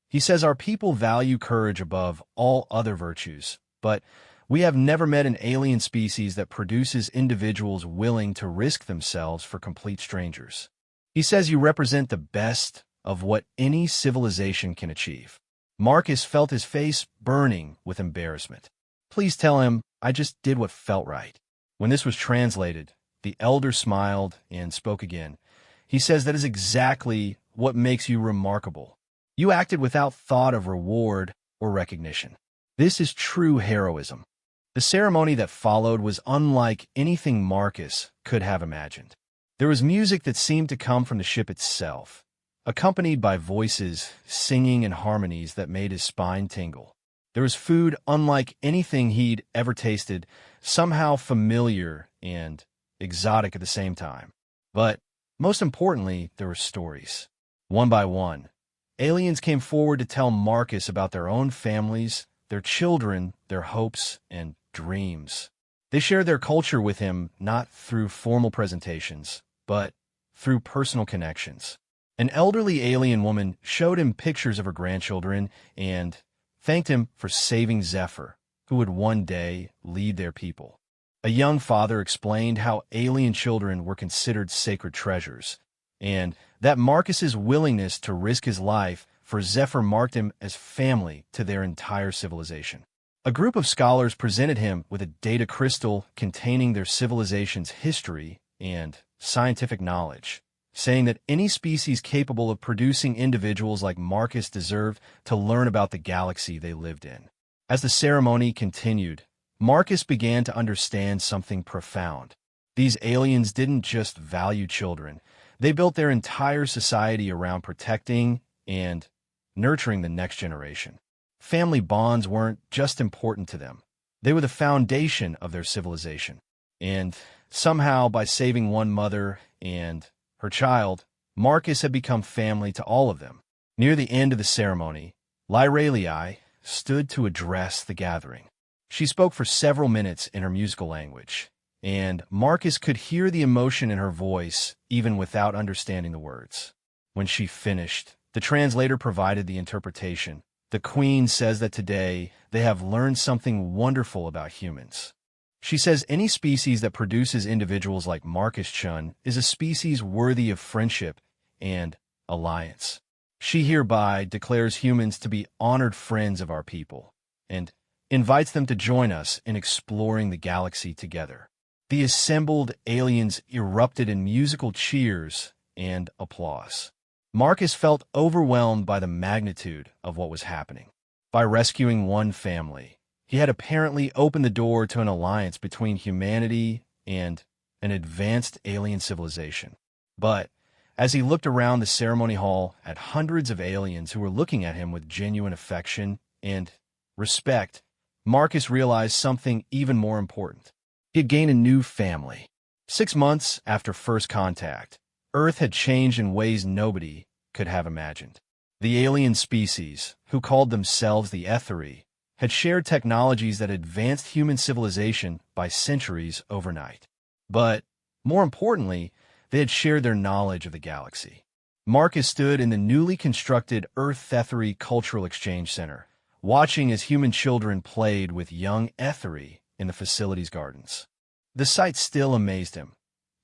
He says our people value courage above all other virtues, but we have never met an alien species that produces individuals willing to risk themselves for complete strangers. He says you represent the best of what any civilization can achieve. Marcus felt his face burning with embarrassment. "Please tell him I just did what felt right." When this was translated, the elder smiled and spoke again. He says that is exactly what makes you remarkable. You acted without thought of reward or recognition. This is true heroism. The ceremony that followed was unlike anything Marcus could have imagined. There was music that seemed to come from the ship itself, accompanied by voices singing in harmonies that made his spine tingle. There was food unlike anything he'd ever tasted, somehow familiar and exotic at the same time. But most importantly, there were stories. One by one, aliens came forward to tell Marcus about their own families, their children, their hopes, and dreams. They shared their culture with him not through formal presentations, but through personal connections. An elderly alien woman showed him pictures of her grandchildren and thanked him for saving Zephyr, who would one day lead their people. A young father explained how alien children were considered sacred treasures, and that Marcus's willingness to risk his life for Zephyr marked him as family to their entire civilization. A group of scholars presented him with a data crystal containing their civilization's history and scientific knowledge, saying that any species capable of producing individuals like Marcus deserved to learn about the galaxy they lived in. As the ceremony continued, Marcus began to understand something profound. These aliens didn't just value children. They built their entire society around protecting and nurturing the next generation. Family bonds weren't just important to them. They were the foundation of their civilization. And somehow, by saving one mother and her child, Marcus had become family to all of them. Near the end of the ceremony, Lyralii stood to address the gathering. She spoke for several minutes in her musical language, and Marcus could hear the emotion in her voice even without understanding the words. When she finished, the translator provided the interpretation. The Queen says that today they have learned something wonderful about humans. She says any species that produces individuals like Marcus Chun is a species worthy of friendship and alliance. She hereby declares humans to be honored friends of our people and invites them to join us in exploring the galaxy together. The assembled aliens erupted in musical cheers and applause. Marcus felt overwhelmed by the magnitude of what was happening. By rescuing one family, he had apparently opened the door to an alliance between humanity and an advanced alien civilization. But as he looked around the ceremony hall at hundreds of aliens who were looking at him with genuine affection and respect, Marcus realized something even more important. He had gained a new family. 6 months after first contact, Earth had changed in ways nobody could have imagined. The alien species, who called themselves the HFY, had shared technologies that advanced human civilization by centuries overnight. But, more importantly, they had shared their knowledge of the galaxy. Marcus stood in the newly constructed Earth-HFY Cultural Exchange Center, watching as human children played with young HFY in the facility's gardens. The sight still amazed him.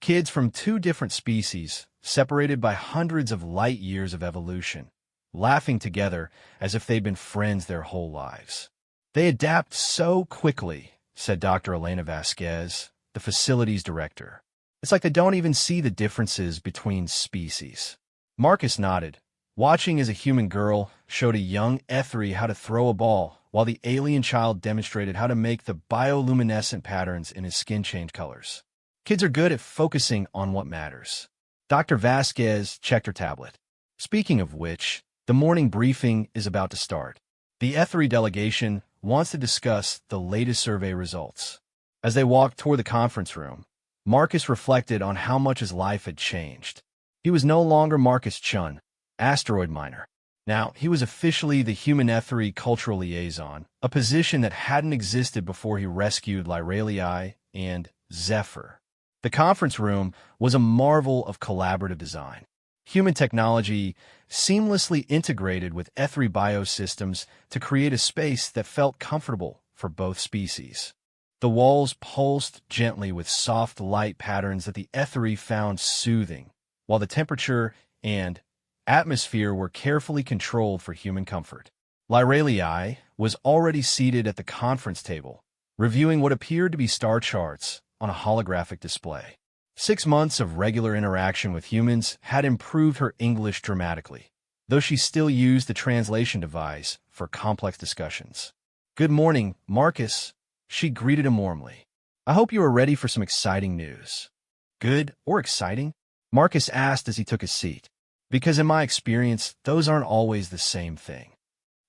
Kids from 2 different species, separated by hundreds of light years of evolution, laughing together as if they'd been friends their whole lives. They adapt so quickly, said Dr. Elena Vasquez, the facility's director. It's like they don't even see the differences between species. Marcus nodded, watching as a human girl showed a young HFY how to throw a ball, while the alien child demonstrated how to make the bioluminescent patterns in his skin change colors. Kids are good at focusing on what matters. Dr. Vasquez checked her tablet. Speaking of which, the morning briefing is about to start. The HFY delegation wants to discuss the latest survey results. As they walked toward the conference room, Marcus reflected on how much his life had changed. He was no longer Marcus Chun, asteroid miner. Now, he was officially the human HFY cultural liaison, a position that hadn't existed before he rescued Lyralii and Zephyr. The conference room was a marvel of collaborative design. Human technology seamlessly integrated with HFY biosystems to create a space that felt comfortable for both species. The walls pulsed gently with soft light patterns that the HFY found soothing, while the temperature and atmosphere were carefully controlled for human comfort. Lyralii was already seated at the conference table, reviewing what appeared to be star charts on a holographic display. 6 months of regular interaction with humans had improved her English dramatically, though she still used the translation device for complex discussions. "Good morning, Marcus," she greeted him warmly. "I hope you are ready for some exciting news." "Good or exciting?" Marcus asked as he took his seat. "Because in my experience, those aren't always the same thing."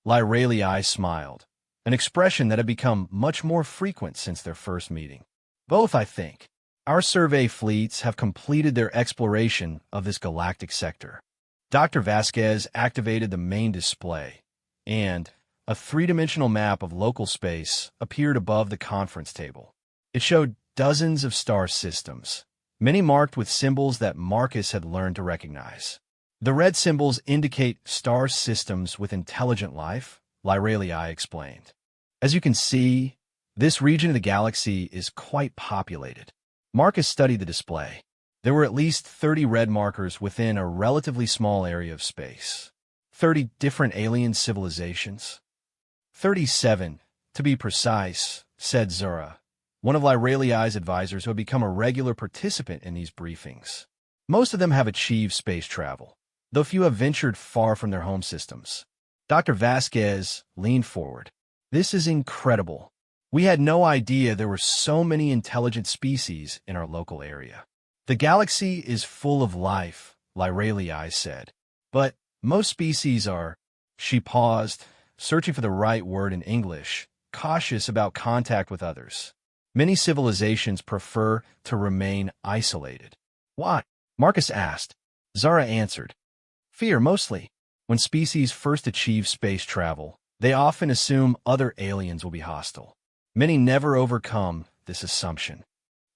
Lyralii smiled, an expression that had become much more frequent since their first meeting. "Both, I think. Our survey fleets have completed their exploration of this galactic sector." Dr. Vasquez activated the main display, and a 3-dimensional map of local space appeared above the conference table. It showed dozens of star systems, many marked with symbols that Marcus had learned to recognize. The red symbols indicate star systems with intelligent life, Lyralii explained. "As you can see, this region of the galaxy is quite populated." Marcus studied the display. There were at least 30 red markers within a relatively small area of space. 30 different alien civilizations. 37, to be precise, said Zura, one of Lyralii's advisors who had become a regular participant in these briefings. Most of them have achieved space travel, though few have ventured far from their home systems. Dr. Vasquez leaned forward. "This is incredible. We had no idea there were so many intelligent species in our local area." "The galaxy is full of life," Lyralii said. "But most species are—" She paused, searching for the right word in English, cautious about contact with others. "Many civilizations prefer to remain isolated." "Why?" Marcus asked. Zara answered. "Fear, mostly. When species first achieve space travel, they often assume other aliens will be hostile. Many never overcome this assumption."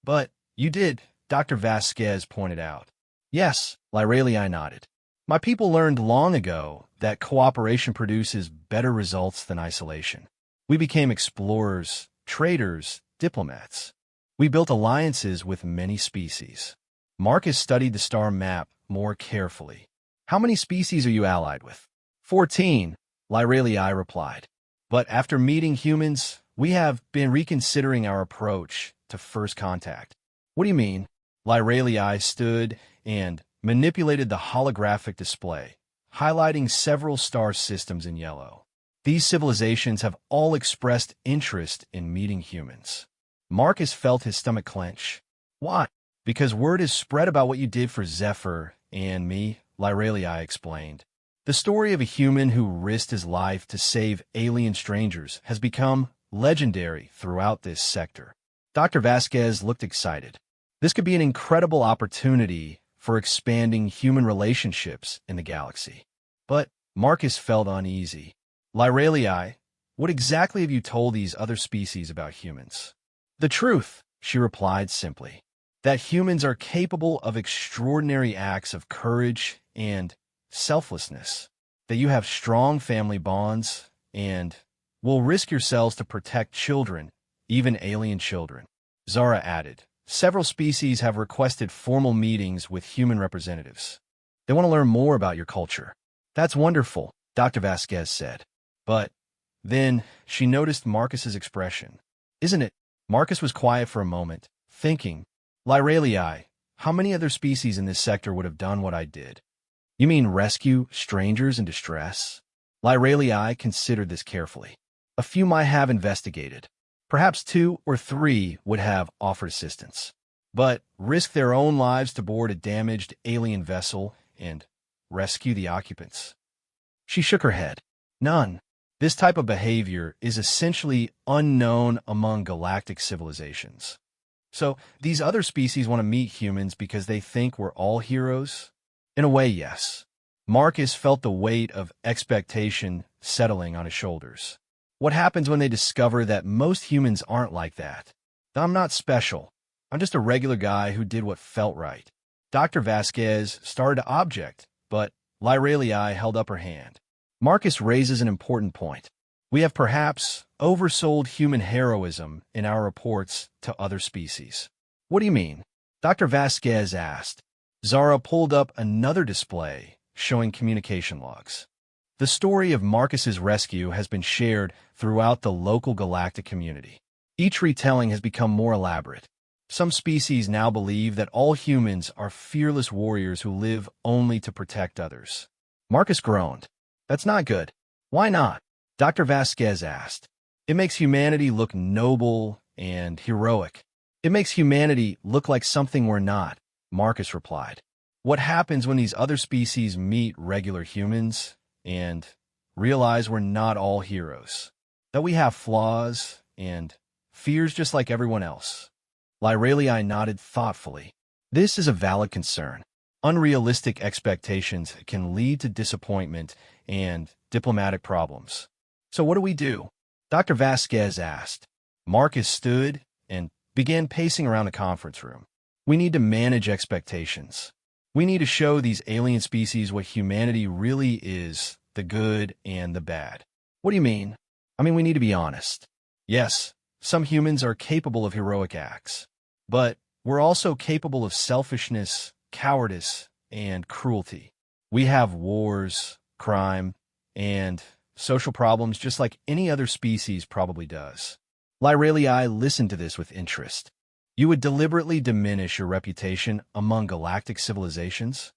"But you did," Dr. Vasquez pointed out. "Yes," Lyralii nodded. "My people learned long ago that cooperation produces better results than isolation. We became explorers, traders, diplomats. We built alliances with many species." Marcus studied the star map more carefully. How many species are you allied with? 14, Lyralii replied. But after meeting humans, we have been reconsidering our approach to first contact. What do you mean? Lyralii stood and manipulated the holographic display, highlighting several star systems in yellow. These civilizations have all expressed interest in meeting humans. Marcus felt his stomach clench. Why? Because word is spread about what you did for Zephyr and me, Lyralii explained. The story of a human who risked his life to save alien strangers has become legendary throughout this sector. Dr. Vasquez looked excited. This could be an incredible opportunity for expanding human relationships in the galaxy. But Marcus felt uneasy. Lyralii, what exactly have you told these other species about humans? The truth, she replied simply, that humans are capable of extraordinary acts of courage and selflessness, that you have strong family bonds, and will risk yourselves to protect children, even alien children. Zara added, several species have requested formal meetings with human representatives. They want to learn more about your culture. That's wonderful, Dr. Vasquez said. But then she noticed Marcus's expression. Isn't it? Marcus was quiet for a moment, thinking, Lyralii, how many other species in this sector would have done what I did? You mean rescue strangers in distress? Lyralii considered this carefully. A few might have investigated. Perhaps 2 or 3 would have offered assistance. But risk their own lives to board a damaged alien vessel and rescue the occupants? She shook her head. None. This type of behavior is essentially unknown among galactic civilizations. So, these other species want to meet humans because they think we're all heroes? In a way, yes. Marcus felt the weight of expectation settling on his shoulders. What happens when they discover that most humans aren't like that? I'm not special. I'm just a regular guy who did what felt right. Dr. Vasquez started to object, but Lyralii held up her hand. Marcus raises an important point. We have perhaps oversold human heroism in our reports to other species. What do you mean? Dr. Vasquez asked. Zara pulled up another display showing communication logs. The story of Marcus's rescue has been shared throughout the local galactic community. Each retelling has become more elaborate. Some species now believe that all humans are fearless warriors who live only to protect others. Marcus groaned. That's not good. Why not? Dr. Vasquez asked. It makes humanity look noble and heroic. It makes humanity look like something we're not, Marcus replied. What happens when these other species meet regular humans and realize we're not all heroes? That we have flaws and fears just like everyone else? Lyralii nodded thoughtfully. This is a valid concern. Unrealistic expectations can lead to disappointment and diplomatic problems. So what do we do? Dr. Vasquez asked. Marcus stood and began pacing around the conference room. We need to manage expectations. We need to show these alien species what humanity really is, the good and the bad. What do you mean? I mean, we need to be honest. Yes, some humans are capable of heroic acts, but we're also capable of selfishness, cowardice, and cruelty. We have wars, crime, and social problems just like any other species probably does. Lyralii listened to this with interest. You would deliberately diminish your reputation among galactic civilizations?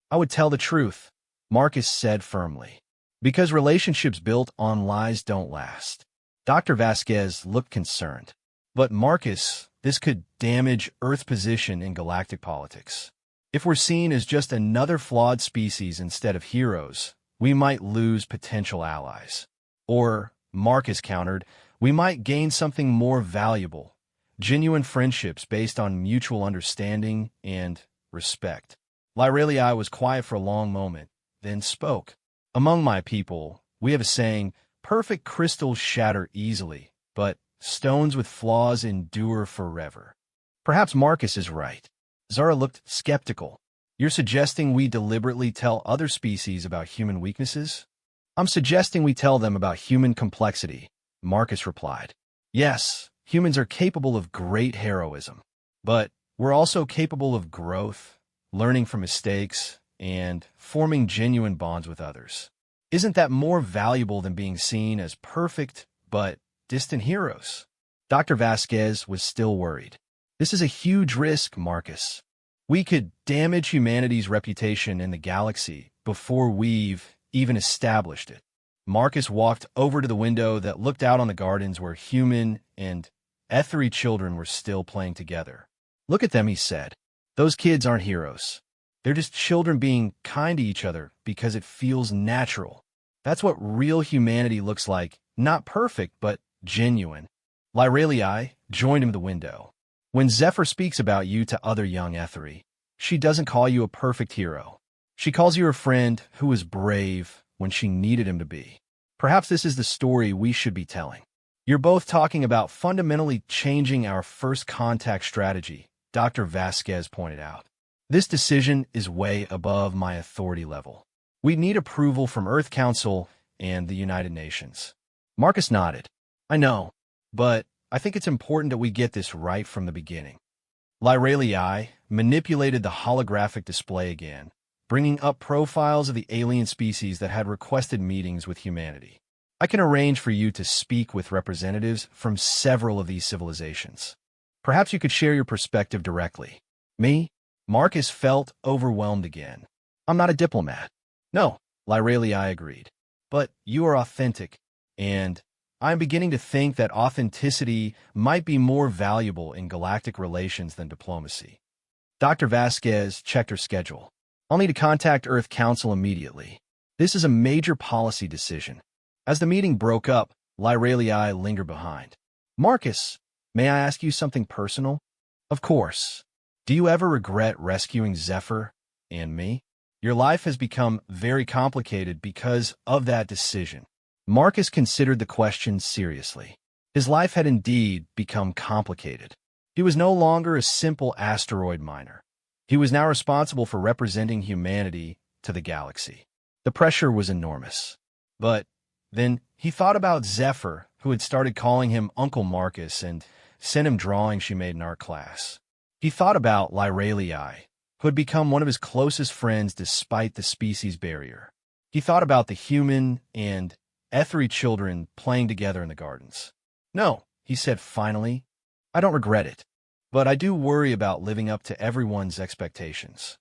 I would tell the truth, Marcus said firmly. Because relationships built on lies don't last. Dr. Vasquez looked concerned. But Marcus, this could damage Earth's position in galactic politics. If we're seen as just another flawed species instead of heroes, we might lose potential allies. Or, Marcus countered, we might gain something more valuable, genuine friendships based on mutual understanding and respect. Lyralii was quiet for a long moment, then spoke. Among my people, we have a saying, perfect crystals shatter easily, but stones with flaws endure forever. Perhaps Marcus is right. Zara looked skeptical. You're suggesting we deliberately tell other species about human weaknesses? I'm suggesting we tell them about human complexity, Marcus replied. Yes, humans are capable of great heroism, but we're also capable of growth, learning from mistakes, and forming genuine bonds with others. Isn't that more valuable than being seen as perfect but distant heroes? Dr. Vasquez was still worried. This is a huge risk, Marcus. We could damage humanity's reputation in the galaxy before we've even established it. Marcus walked over to the window that looked out on the gardens where human and ethery children were still playing together. Look at them, he said. Those kids aren't heroes. They're just children being kind to each other because it feels natural. That's what real humanity looks like. Not perfect, but genuine. Lyralii joined him at the window. When Zephyr speaks about you to other young ethery, she doesn't call you a perfect hero. She calls you a friend who was brave when she needed him to be. Perhaps this is the story we should be telling. You're both talking about fundamentally changing our first contact strategy, Dr. Vasquez pointed out. This decision is way above my authority level. We need approval from Earth Council and the United Nations. Marcus nodded. I know, but I think it's important that we get this right from the beginning. Lyralii manipulated the holographic display again, bringing up profiles of the alien species that had requested meetings with humanity. I can arrange for you to speak with representatives from several of these civilizations. Perhaps you could share your perspective directly. Me? Marcus felt overwhelmed again. I'm not a diplomat. No, Lyralii agreed. But you are authentic, and I'm beginning to think that authenticity might be more valuable in galactic relations than diplomacy. Dr. Vasquez checked her schedule. I'll need to contact Earth Council immediately. This is a major policy decision. As the meeting broke up, Lyralii lingered behind. Marcus, may I ask you something personal? Of course. Do you ever regret rescuing Zephyr and me? Your life has become very complicated because of that decision. Marcus considered the question seriously. His life had indeed become complicated. He was no longer a simple asteroid miner. He was now responsible for representing humanity to the galaxy. The pressure was enormous. But then he thought about Zephyr, who had started calling him Uncle Marcus and sent him drawings she made in art class. He thought about Lyralii, who had become one of his closest friends despite the species barrier. He thought about the human and ethery children playing together in the gardens. No, he said finally, I don't regret it, but I do worry about living up to everyone's expectations.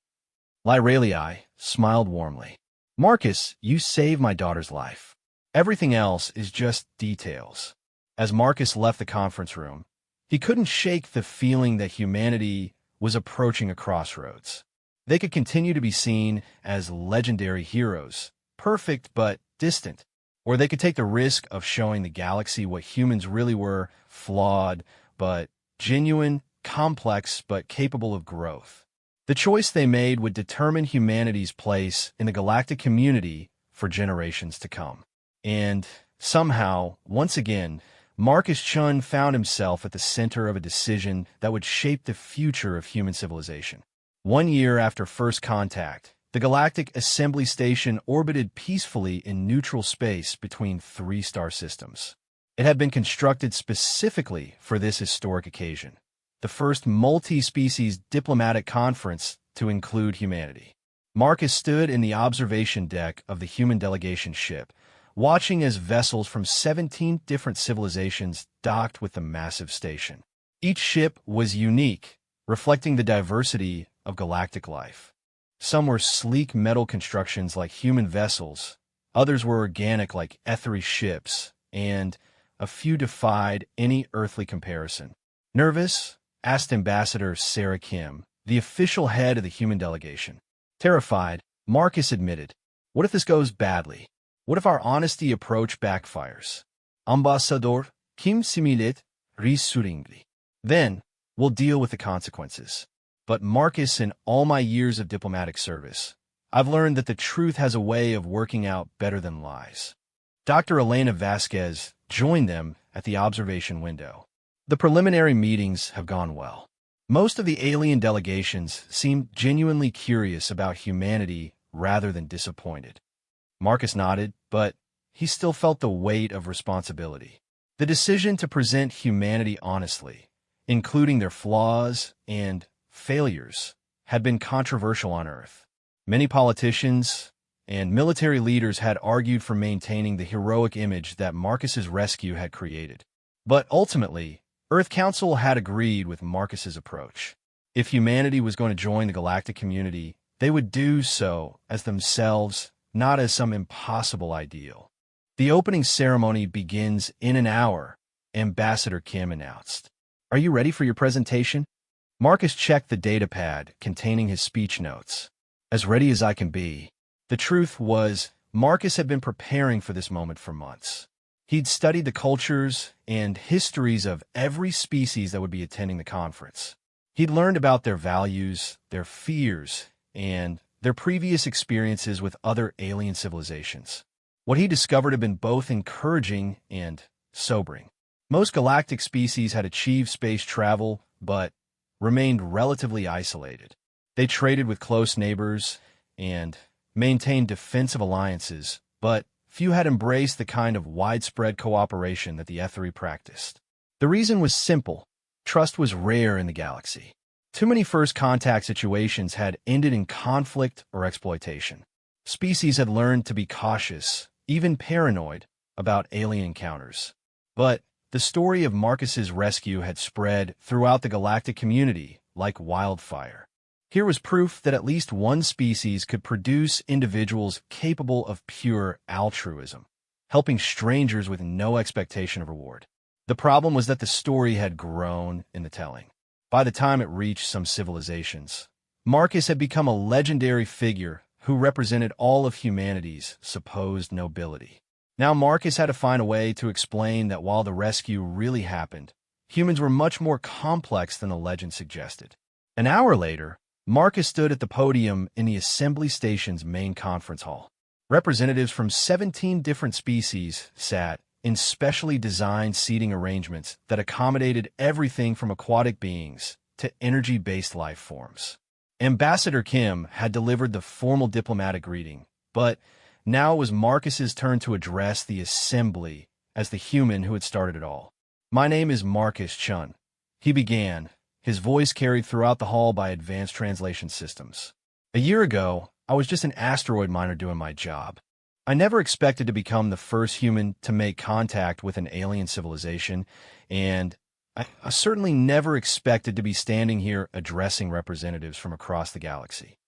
Lyralii smiled warmly. Marcus, you saved my daughter's life. Everything else is just details. As Marcus left the conference room, he couldn't shake the feeling that humanity was approaching a crossroads. They could continue to be seen as legendary heroes, perfect but distant, or they could take the risk of showing the galaxy what humans really were, flawed but genuine, complex but capable of growth. The choice they made would determine humanity's place in the galactic community for generations to come. And somehow, once again, Marcus Chun found himself at the center of a decision that would shape the future of human civilization. 1 year after first contact, the Galactic Assembly Station orbited peacefully in neutral space between 3 star systems. It had been constructed specifically for this historic occasion, the first multi-species diplomatic conference to include humanity. Marcus stood in the observation deck of the human delegation ship, watching as vessels from 17 different civilizations docked with the massive station. Each ship was unique, reflecting the diversity of galactic life. Some were sleek metal constructions like human vessels, others were organic like ethery ships, and a few defied any earthly comparison. Nervous? Asked Ambassador Sarah Kim, the official head of the human delegation. Terrified, Marcus admitted, what if this goes badly? What if our honesty approach backfires? Ambassador Kim similet risuringli. Then, we'll deal with the consequences. But Marcus, in all my years of diplomatic service, I've learned that the truth has a way of working out better than lies. Dr. Elena Vasquez joined them at the observation window. The preliminary meetings have gone well. Most of the alien delegations seemed genuinely curious about humanity rather than disappointed. Marcus nodded, but he still felt the weight of responsibility. The decision to present humanity honestly, including their flaws and failures, had been controversial on Earth. Many politicians and military leaders had argued for maintaining the heroic image that Marcus's rescue had created. But ultimately, Earth Council had agreed with Marcus's approach. If humanity was going to join the galactic community, they would do so as themselves, not as some impossible ideal. The opening ceremony begins in an hour, Ambassador Kim announced. Are you ready for your presentation? Marcus checked the datapad containing his speech notes. As ready as I can be. The truth was, Marcus had been preparing for this moment for months. He'd studied the cultures and histories of every species that would be attending the conference. He'd learned about their values, their fears, and their previous experiences with other alien civilizations. What he discovered had been both encouraging and sobering. Most galactic species had achieved space travel, but remained relatively isolated. They traded with close neighbors and maintained defensive alliances, but few had embraced the kind of widespread cooperation that the Etheri practiced. The reason was simple. Trust was rare in the galaxy. Too many first contact situations had ended in conflict or exploitation. Species had learned to be cautious, even paranoid, about alien encounters. But the story of Marcus's rescue had spread throughout the galactic community like wildfire. Here was proof that at least one species could produce individuals capable of pure altruism, helping strangers with no expectation of reward. The problem was that the story had grown in the telling. By the time it reached some civilizations, Marcus had become a legendary figure who represented all of humanity's supposed nobility. Now Marcus had to find a way to explain that while the rescue really happened, humans were much more complex than the legend suggested. An hour later, Marcus stood at the podium in the Assembly Station's main conference hall. Representatives from 17 different species sat in specially designed seating arrangements that accommodated everything from aquatic beings to energy-based life forms. Ambassador Kim had delivered the formal diplomatic greeting, but now it was Marcus's turn to address the assembly as the human who had started it all. My name is Marcus Chun, he began, his voice carried throughout the hall by advanced translation systems. A year ago, I was just an asteroid miner doing my job. I never expected to become the first human to make contact with an alien civilization, and I certainly never expected to be standing here addressing representatives from across the galaxy.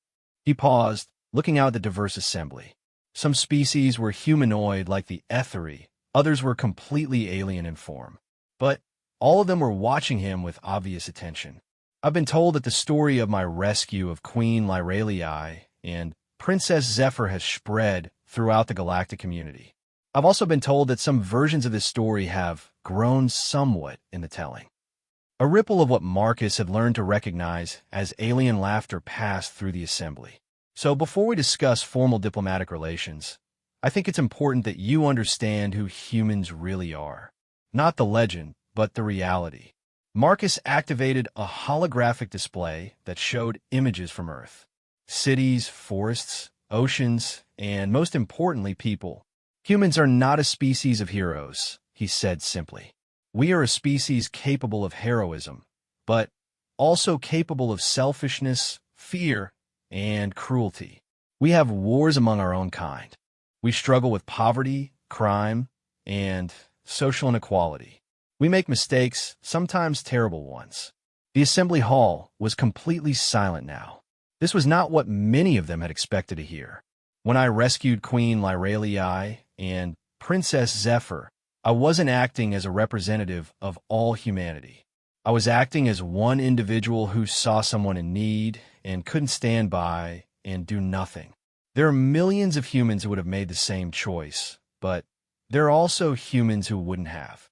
He paused, looking out at the diverse assembly. Some species were humanoid like the Etheri, others were completely alien in form. But all of them were watching him with obvious attention. I've been told that the story of my rescue of Queen Lyralii and Princess Zephyr has spread throughout the galactic community. I've also been told that some versions of this story have grown somewhat in the telling. A ripple of what Marcus had learned to recognize as alien laughter passed through the assembly. So before we discuss formal diplomatic relations, I think it's important that you understand who humans really are. Not the legend, but the reality. Marcus activated a holographic display that showed images from Earth. Cities, forests, oceans, and most importantly, people. Humans are not a species of heroes, he said simply. We are a species capable of heroism, but also capable of selfishness, fear, and cruelty. We have wars among our own kind. We struggle with poverty, crime, and social inequality. We make mistakes, sometimes terrible ones. The assembly hall was completely silent now. This was not what many of them had expected to hear. When I rescued Queen Lyralii and Princess Zephyr, I wasn't acting as a representative of all humanity. I was acting as one individual who saw someone in need and couldn't stand by and do nothing. There are millions of humans who would have made the same choice, but there are also humans who wouldn't have.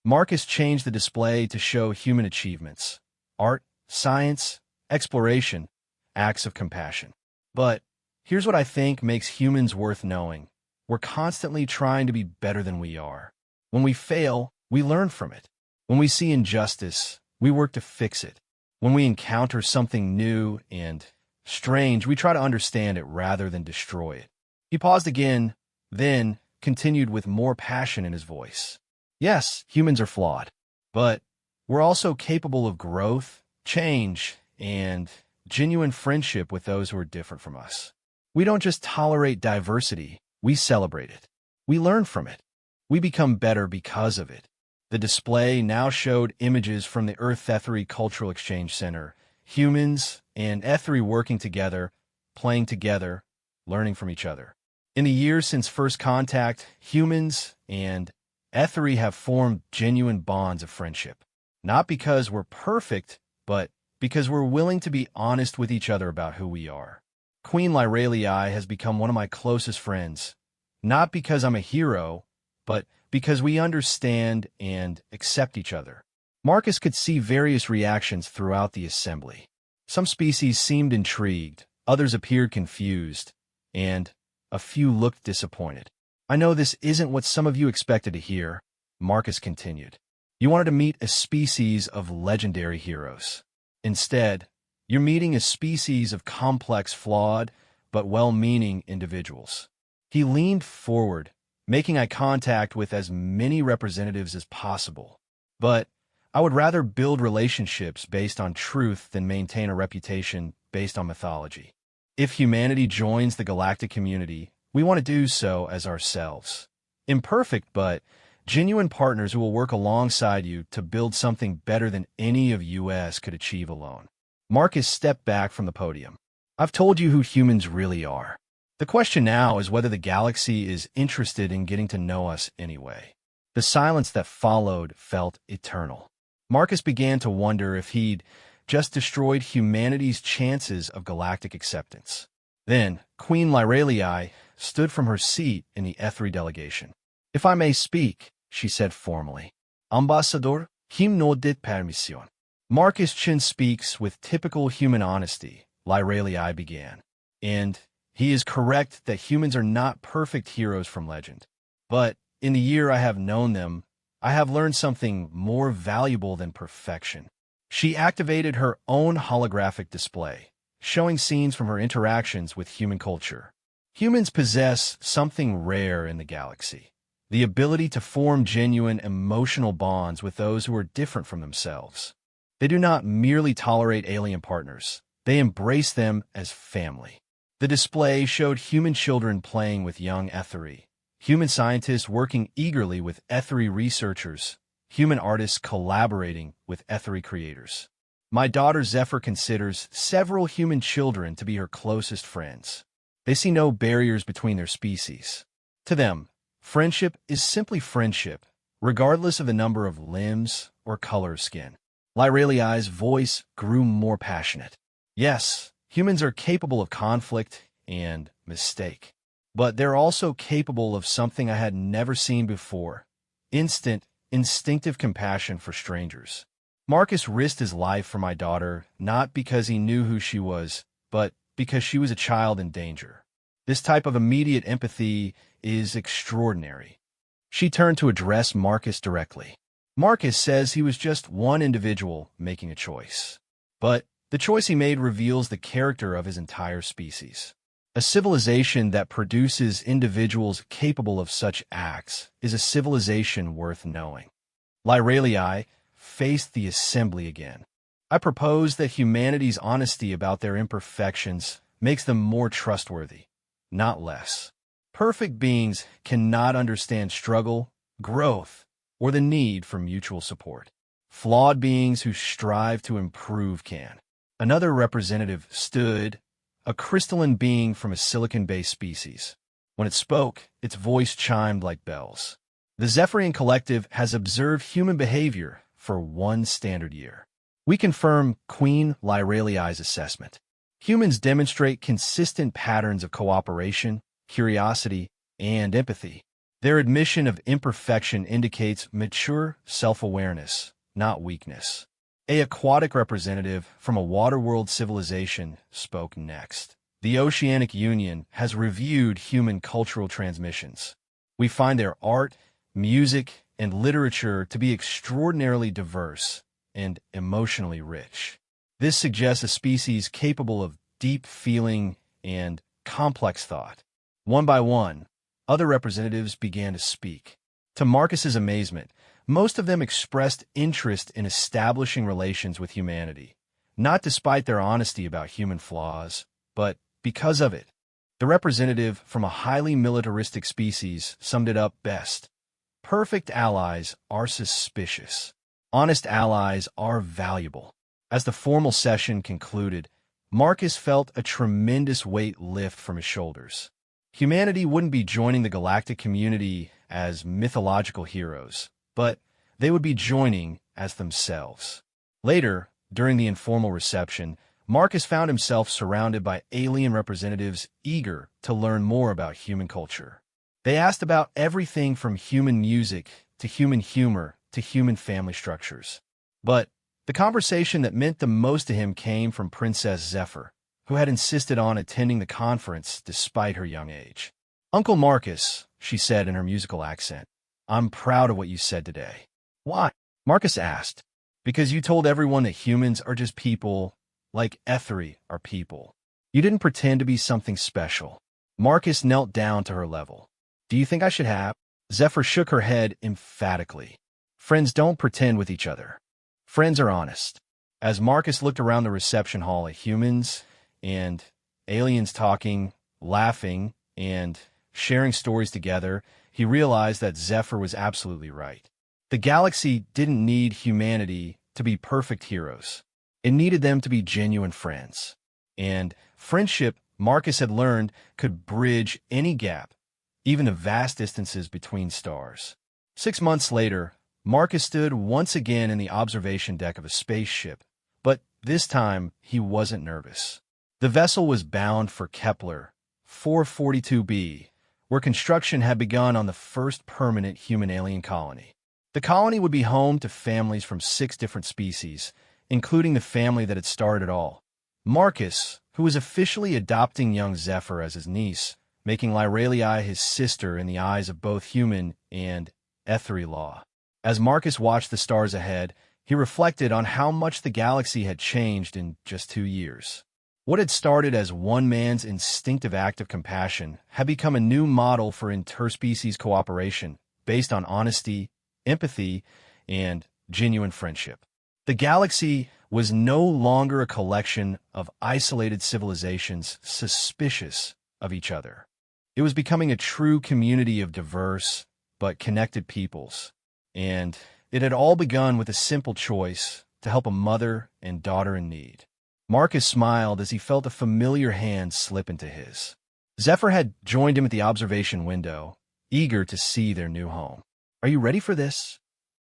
Marcus changed the display to show human achievements, art, science, exploration, acts of compassion. But here's what I think makes humans worth knowing. We're constantly trying to be better than we are. When we fail, we learn from it. When we see injustice, we work to fix it. When we encounter something new and strange, we try to understand it rather than destroy it. He paused again, then continued with more passion in his voice. Yes, humans are flawed, but we're also capable of growth, change, and genuine friendship with those who are different from us. We don't just tolerate diversity, we celebrate it. We learn from it. We become better because of it. The display now showed images from the Earth Ethri Cultural Exchange Center, humans and Ethri working together, playing together, learning from each other. In the years since first contact, humans and Ethri have formed genuine bonds of friendship. Not because we're perfect, but because we're willing to be honest with each other about who we are. Queen Lyralii has become one of my closest friends, not because I'm a hero, but because we understand and accept each other. Marcus could see various reactions throughout the assembly. Some species seemed intrigued, others appeared confused, and a few looked disappointed. I know this isn't what some of you expected to hear, Marcus continued. You wanted to meet a species of legendary heroes. Instead, you're meeting a species of complex, flawed, but well-meaning individuals. He leaned forward, making eye contact with as many representatives as possible. But I would rather build relationships based on truth than maintain a reputation based on mythology. If humanity joins the galactic community, we want to do so as ourselves. Imperfect, but genuine partners who will work alongside you to build something better than any of US could achieve alone. Marcus stepped back from the podium. I've told you who humans really are. The question now is whether the galaxy is interested in getting to know us anyway. The silence that followed felt eternal. Marcus began to wonder if he'd just destroyed humanity's chances of galactic acceptance. Then, Queen Lyralii stood from her seat in the Ethri delegation. If I may speak, she said formally. Ambassador, him no dit permission. Marcus Chin speaks with typical human honesty, Lyralii began. And he is correct that humans are not perfect heroes from legend. But in the year I have known them, I have learned something more valuable than perfection. She activated her own holographic display, showing scenes from her interactions with human culture. Humans possess something rare in the galaxy, the ability to form genuine emotional bonds with those who are different from themselves. They do not merely tolerate alien partners, they embrace them as family. The display showed human children playing with young Ethri, human scientists working eagerly with Ethri researchers, human artists collaborating with Ethri creators. My daughter Zephyr considers several human children to be her closest friends. They see no barriers between their species. To them, friendship is simply friendship, regardless of the number of limbs or color of skin. Lyralii's voice grew more passionate. Yes, humans are capable of conflict and mistake. But they're also capable of something I had never seen before. Instinctive compassion for strangers. Marcus risked his life for my daughter, not because he knew who she was, but because she was a child in danger. This type of immediate empathy is extraordinary. She turned to address Marcus directly. Marcus says he was just one individual making a choice. But the choice he made reveals the character of his entire species. A civilization that produces individuals capable of such acts is a civilization worth knowing. Lyralii faced the assembly again. I propose that humanity's honesty about their imperfections makes them more trustworthy, not less. Perfect beings cannot understand struggle, growth, or the need for mutual support. Flawed beings who strive to improve can. Another representative stood, a crystalline being from a silicon-based species. When it spoke, its voice chimed like bells. The Zephyrian Collective has observed human behavior for 1 standard year. We confirm Queen Lyralii's assessment. Humans demonstrate consistent patterns of cooperation, curiosity, and empathy. Their admission of imperfection indicates mature self-awareness, not weakness. An aquatic representative from a water-world civilization spoke next. The Oceanic Union has reviewed human cultural transmissions. We find their art, music, and literature to be extraordinarily diverse and emotionally rich. This suggests a species capable of deep feeling and complex thought. One by one, other representatives began to speak. To Marcus's amazement, most of them expressed interest in establishing relations with humanity, not despite their honesty about human flaws, but because of it. The representative from a highly militaristic species summed it up best. Perfect allies are suspicious. Honest allies are valuable. As the formal session concluded, Marcus felt a tremendous weight lift from his shoulders. Humanity wouldn't be joining the galactic community as mythological heroes, but they would be joining as themselves. Later, during the informal reception, Marcus found himself surrounded by alien representatives eager to learn more about human culture. They asked about everything from human music to human humor to human family structures. But the conversation that meant the most to him came from Princess Zephyr, who had insisted on attending the conference despite her young age. "Uncle Marcus," she said in her musical accent, "I'm proud of what you said today." "Why?" Marcus asked. "Because you told everyone that humans are just people, like HFY are people. You didn't pretend to be something special." Marcus knelt down to her level. "Do you think I should have?" Zephyr shook her head emphatically. "Friends don't pretend with each other. Friends are honest." As Marcus looked around the reception hall at humans and aliens talking, laughing, and sharing stories together, he realized that Zephyr was absolutely right. The galaxy didn't need humanity to be perfect heroes. It needed them to be genuine friends. And friendship, Marcus had learned, could bridge any gap, even the vast distances between stars. 6 months later, Marcus stood once again in the observation deck of a spaceship, but this time he wasn't nervous. The vessel was bound for Kepler 442b, where construction had begun on the first permanent human-alien colony. The colony would be home to families from 6 different species, including the family that had started it all. Marcus, who was officially adopting young Zephyr as his niece, making Lyralii his sister in the eyes of both human and HFY law. As Marcus watched the stars ahead, he reflected on how much the galaxy had changed in just 2 years. What had started as one man's instinctive act of compassion had become a new model for interspecies cooperation based on honesty, empathy, and genuine friendship. The galaxy was no longer a collection of isolated civilizations suspicious of each other. It was becoming a true community of diverse but connected peoples, and it had all begun with a simple choice to help a mother and daughter in need. Marcus smiled as he felt a familiar hand slip into his. Zephyr had joined him at the observation window, eager to see their new home. "Are you ready for this?"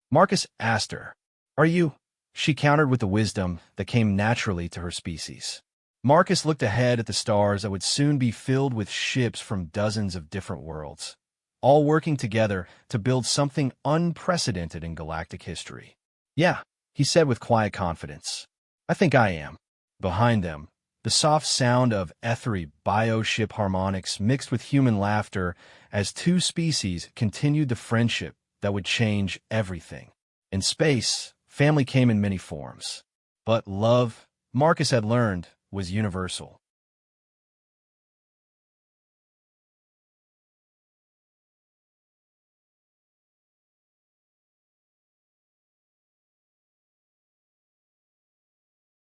Marcus asked her. "Are you?" She countered with the wisdom that came naturally to her species. Marcus looked ahead at the stars that would soon be filled with ships from dozens of different worlds, all working together to build something unprecedented in galactic history. "Yeah," he said with quiet confidence. "I think I am." Behind them, the soft sound of HFY bioship harmonics mixed with human laughter as 2 species continued the friendship that would change everything. In space, family came in many forms. But love, Marcus had learned, was universal.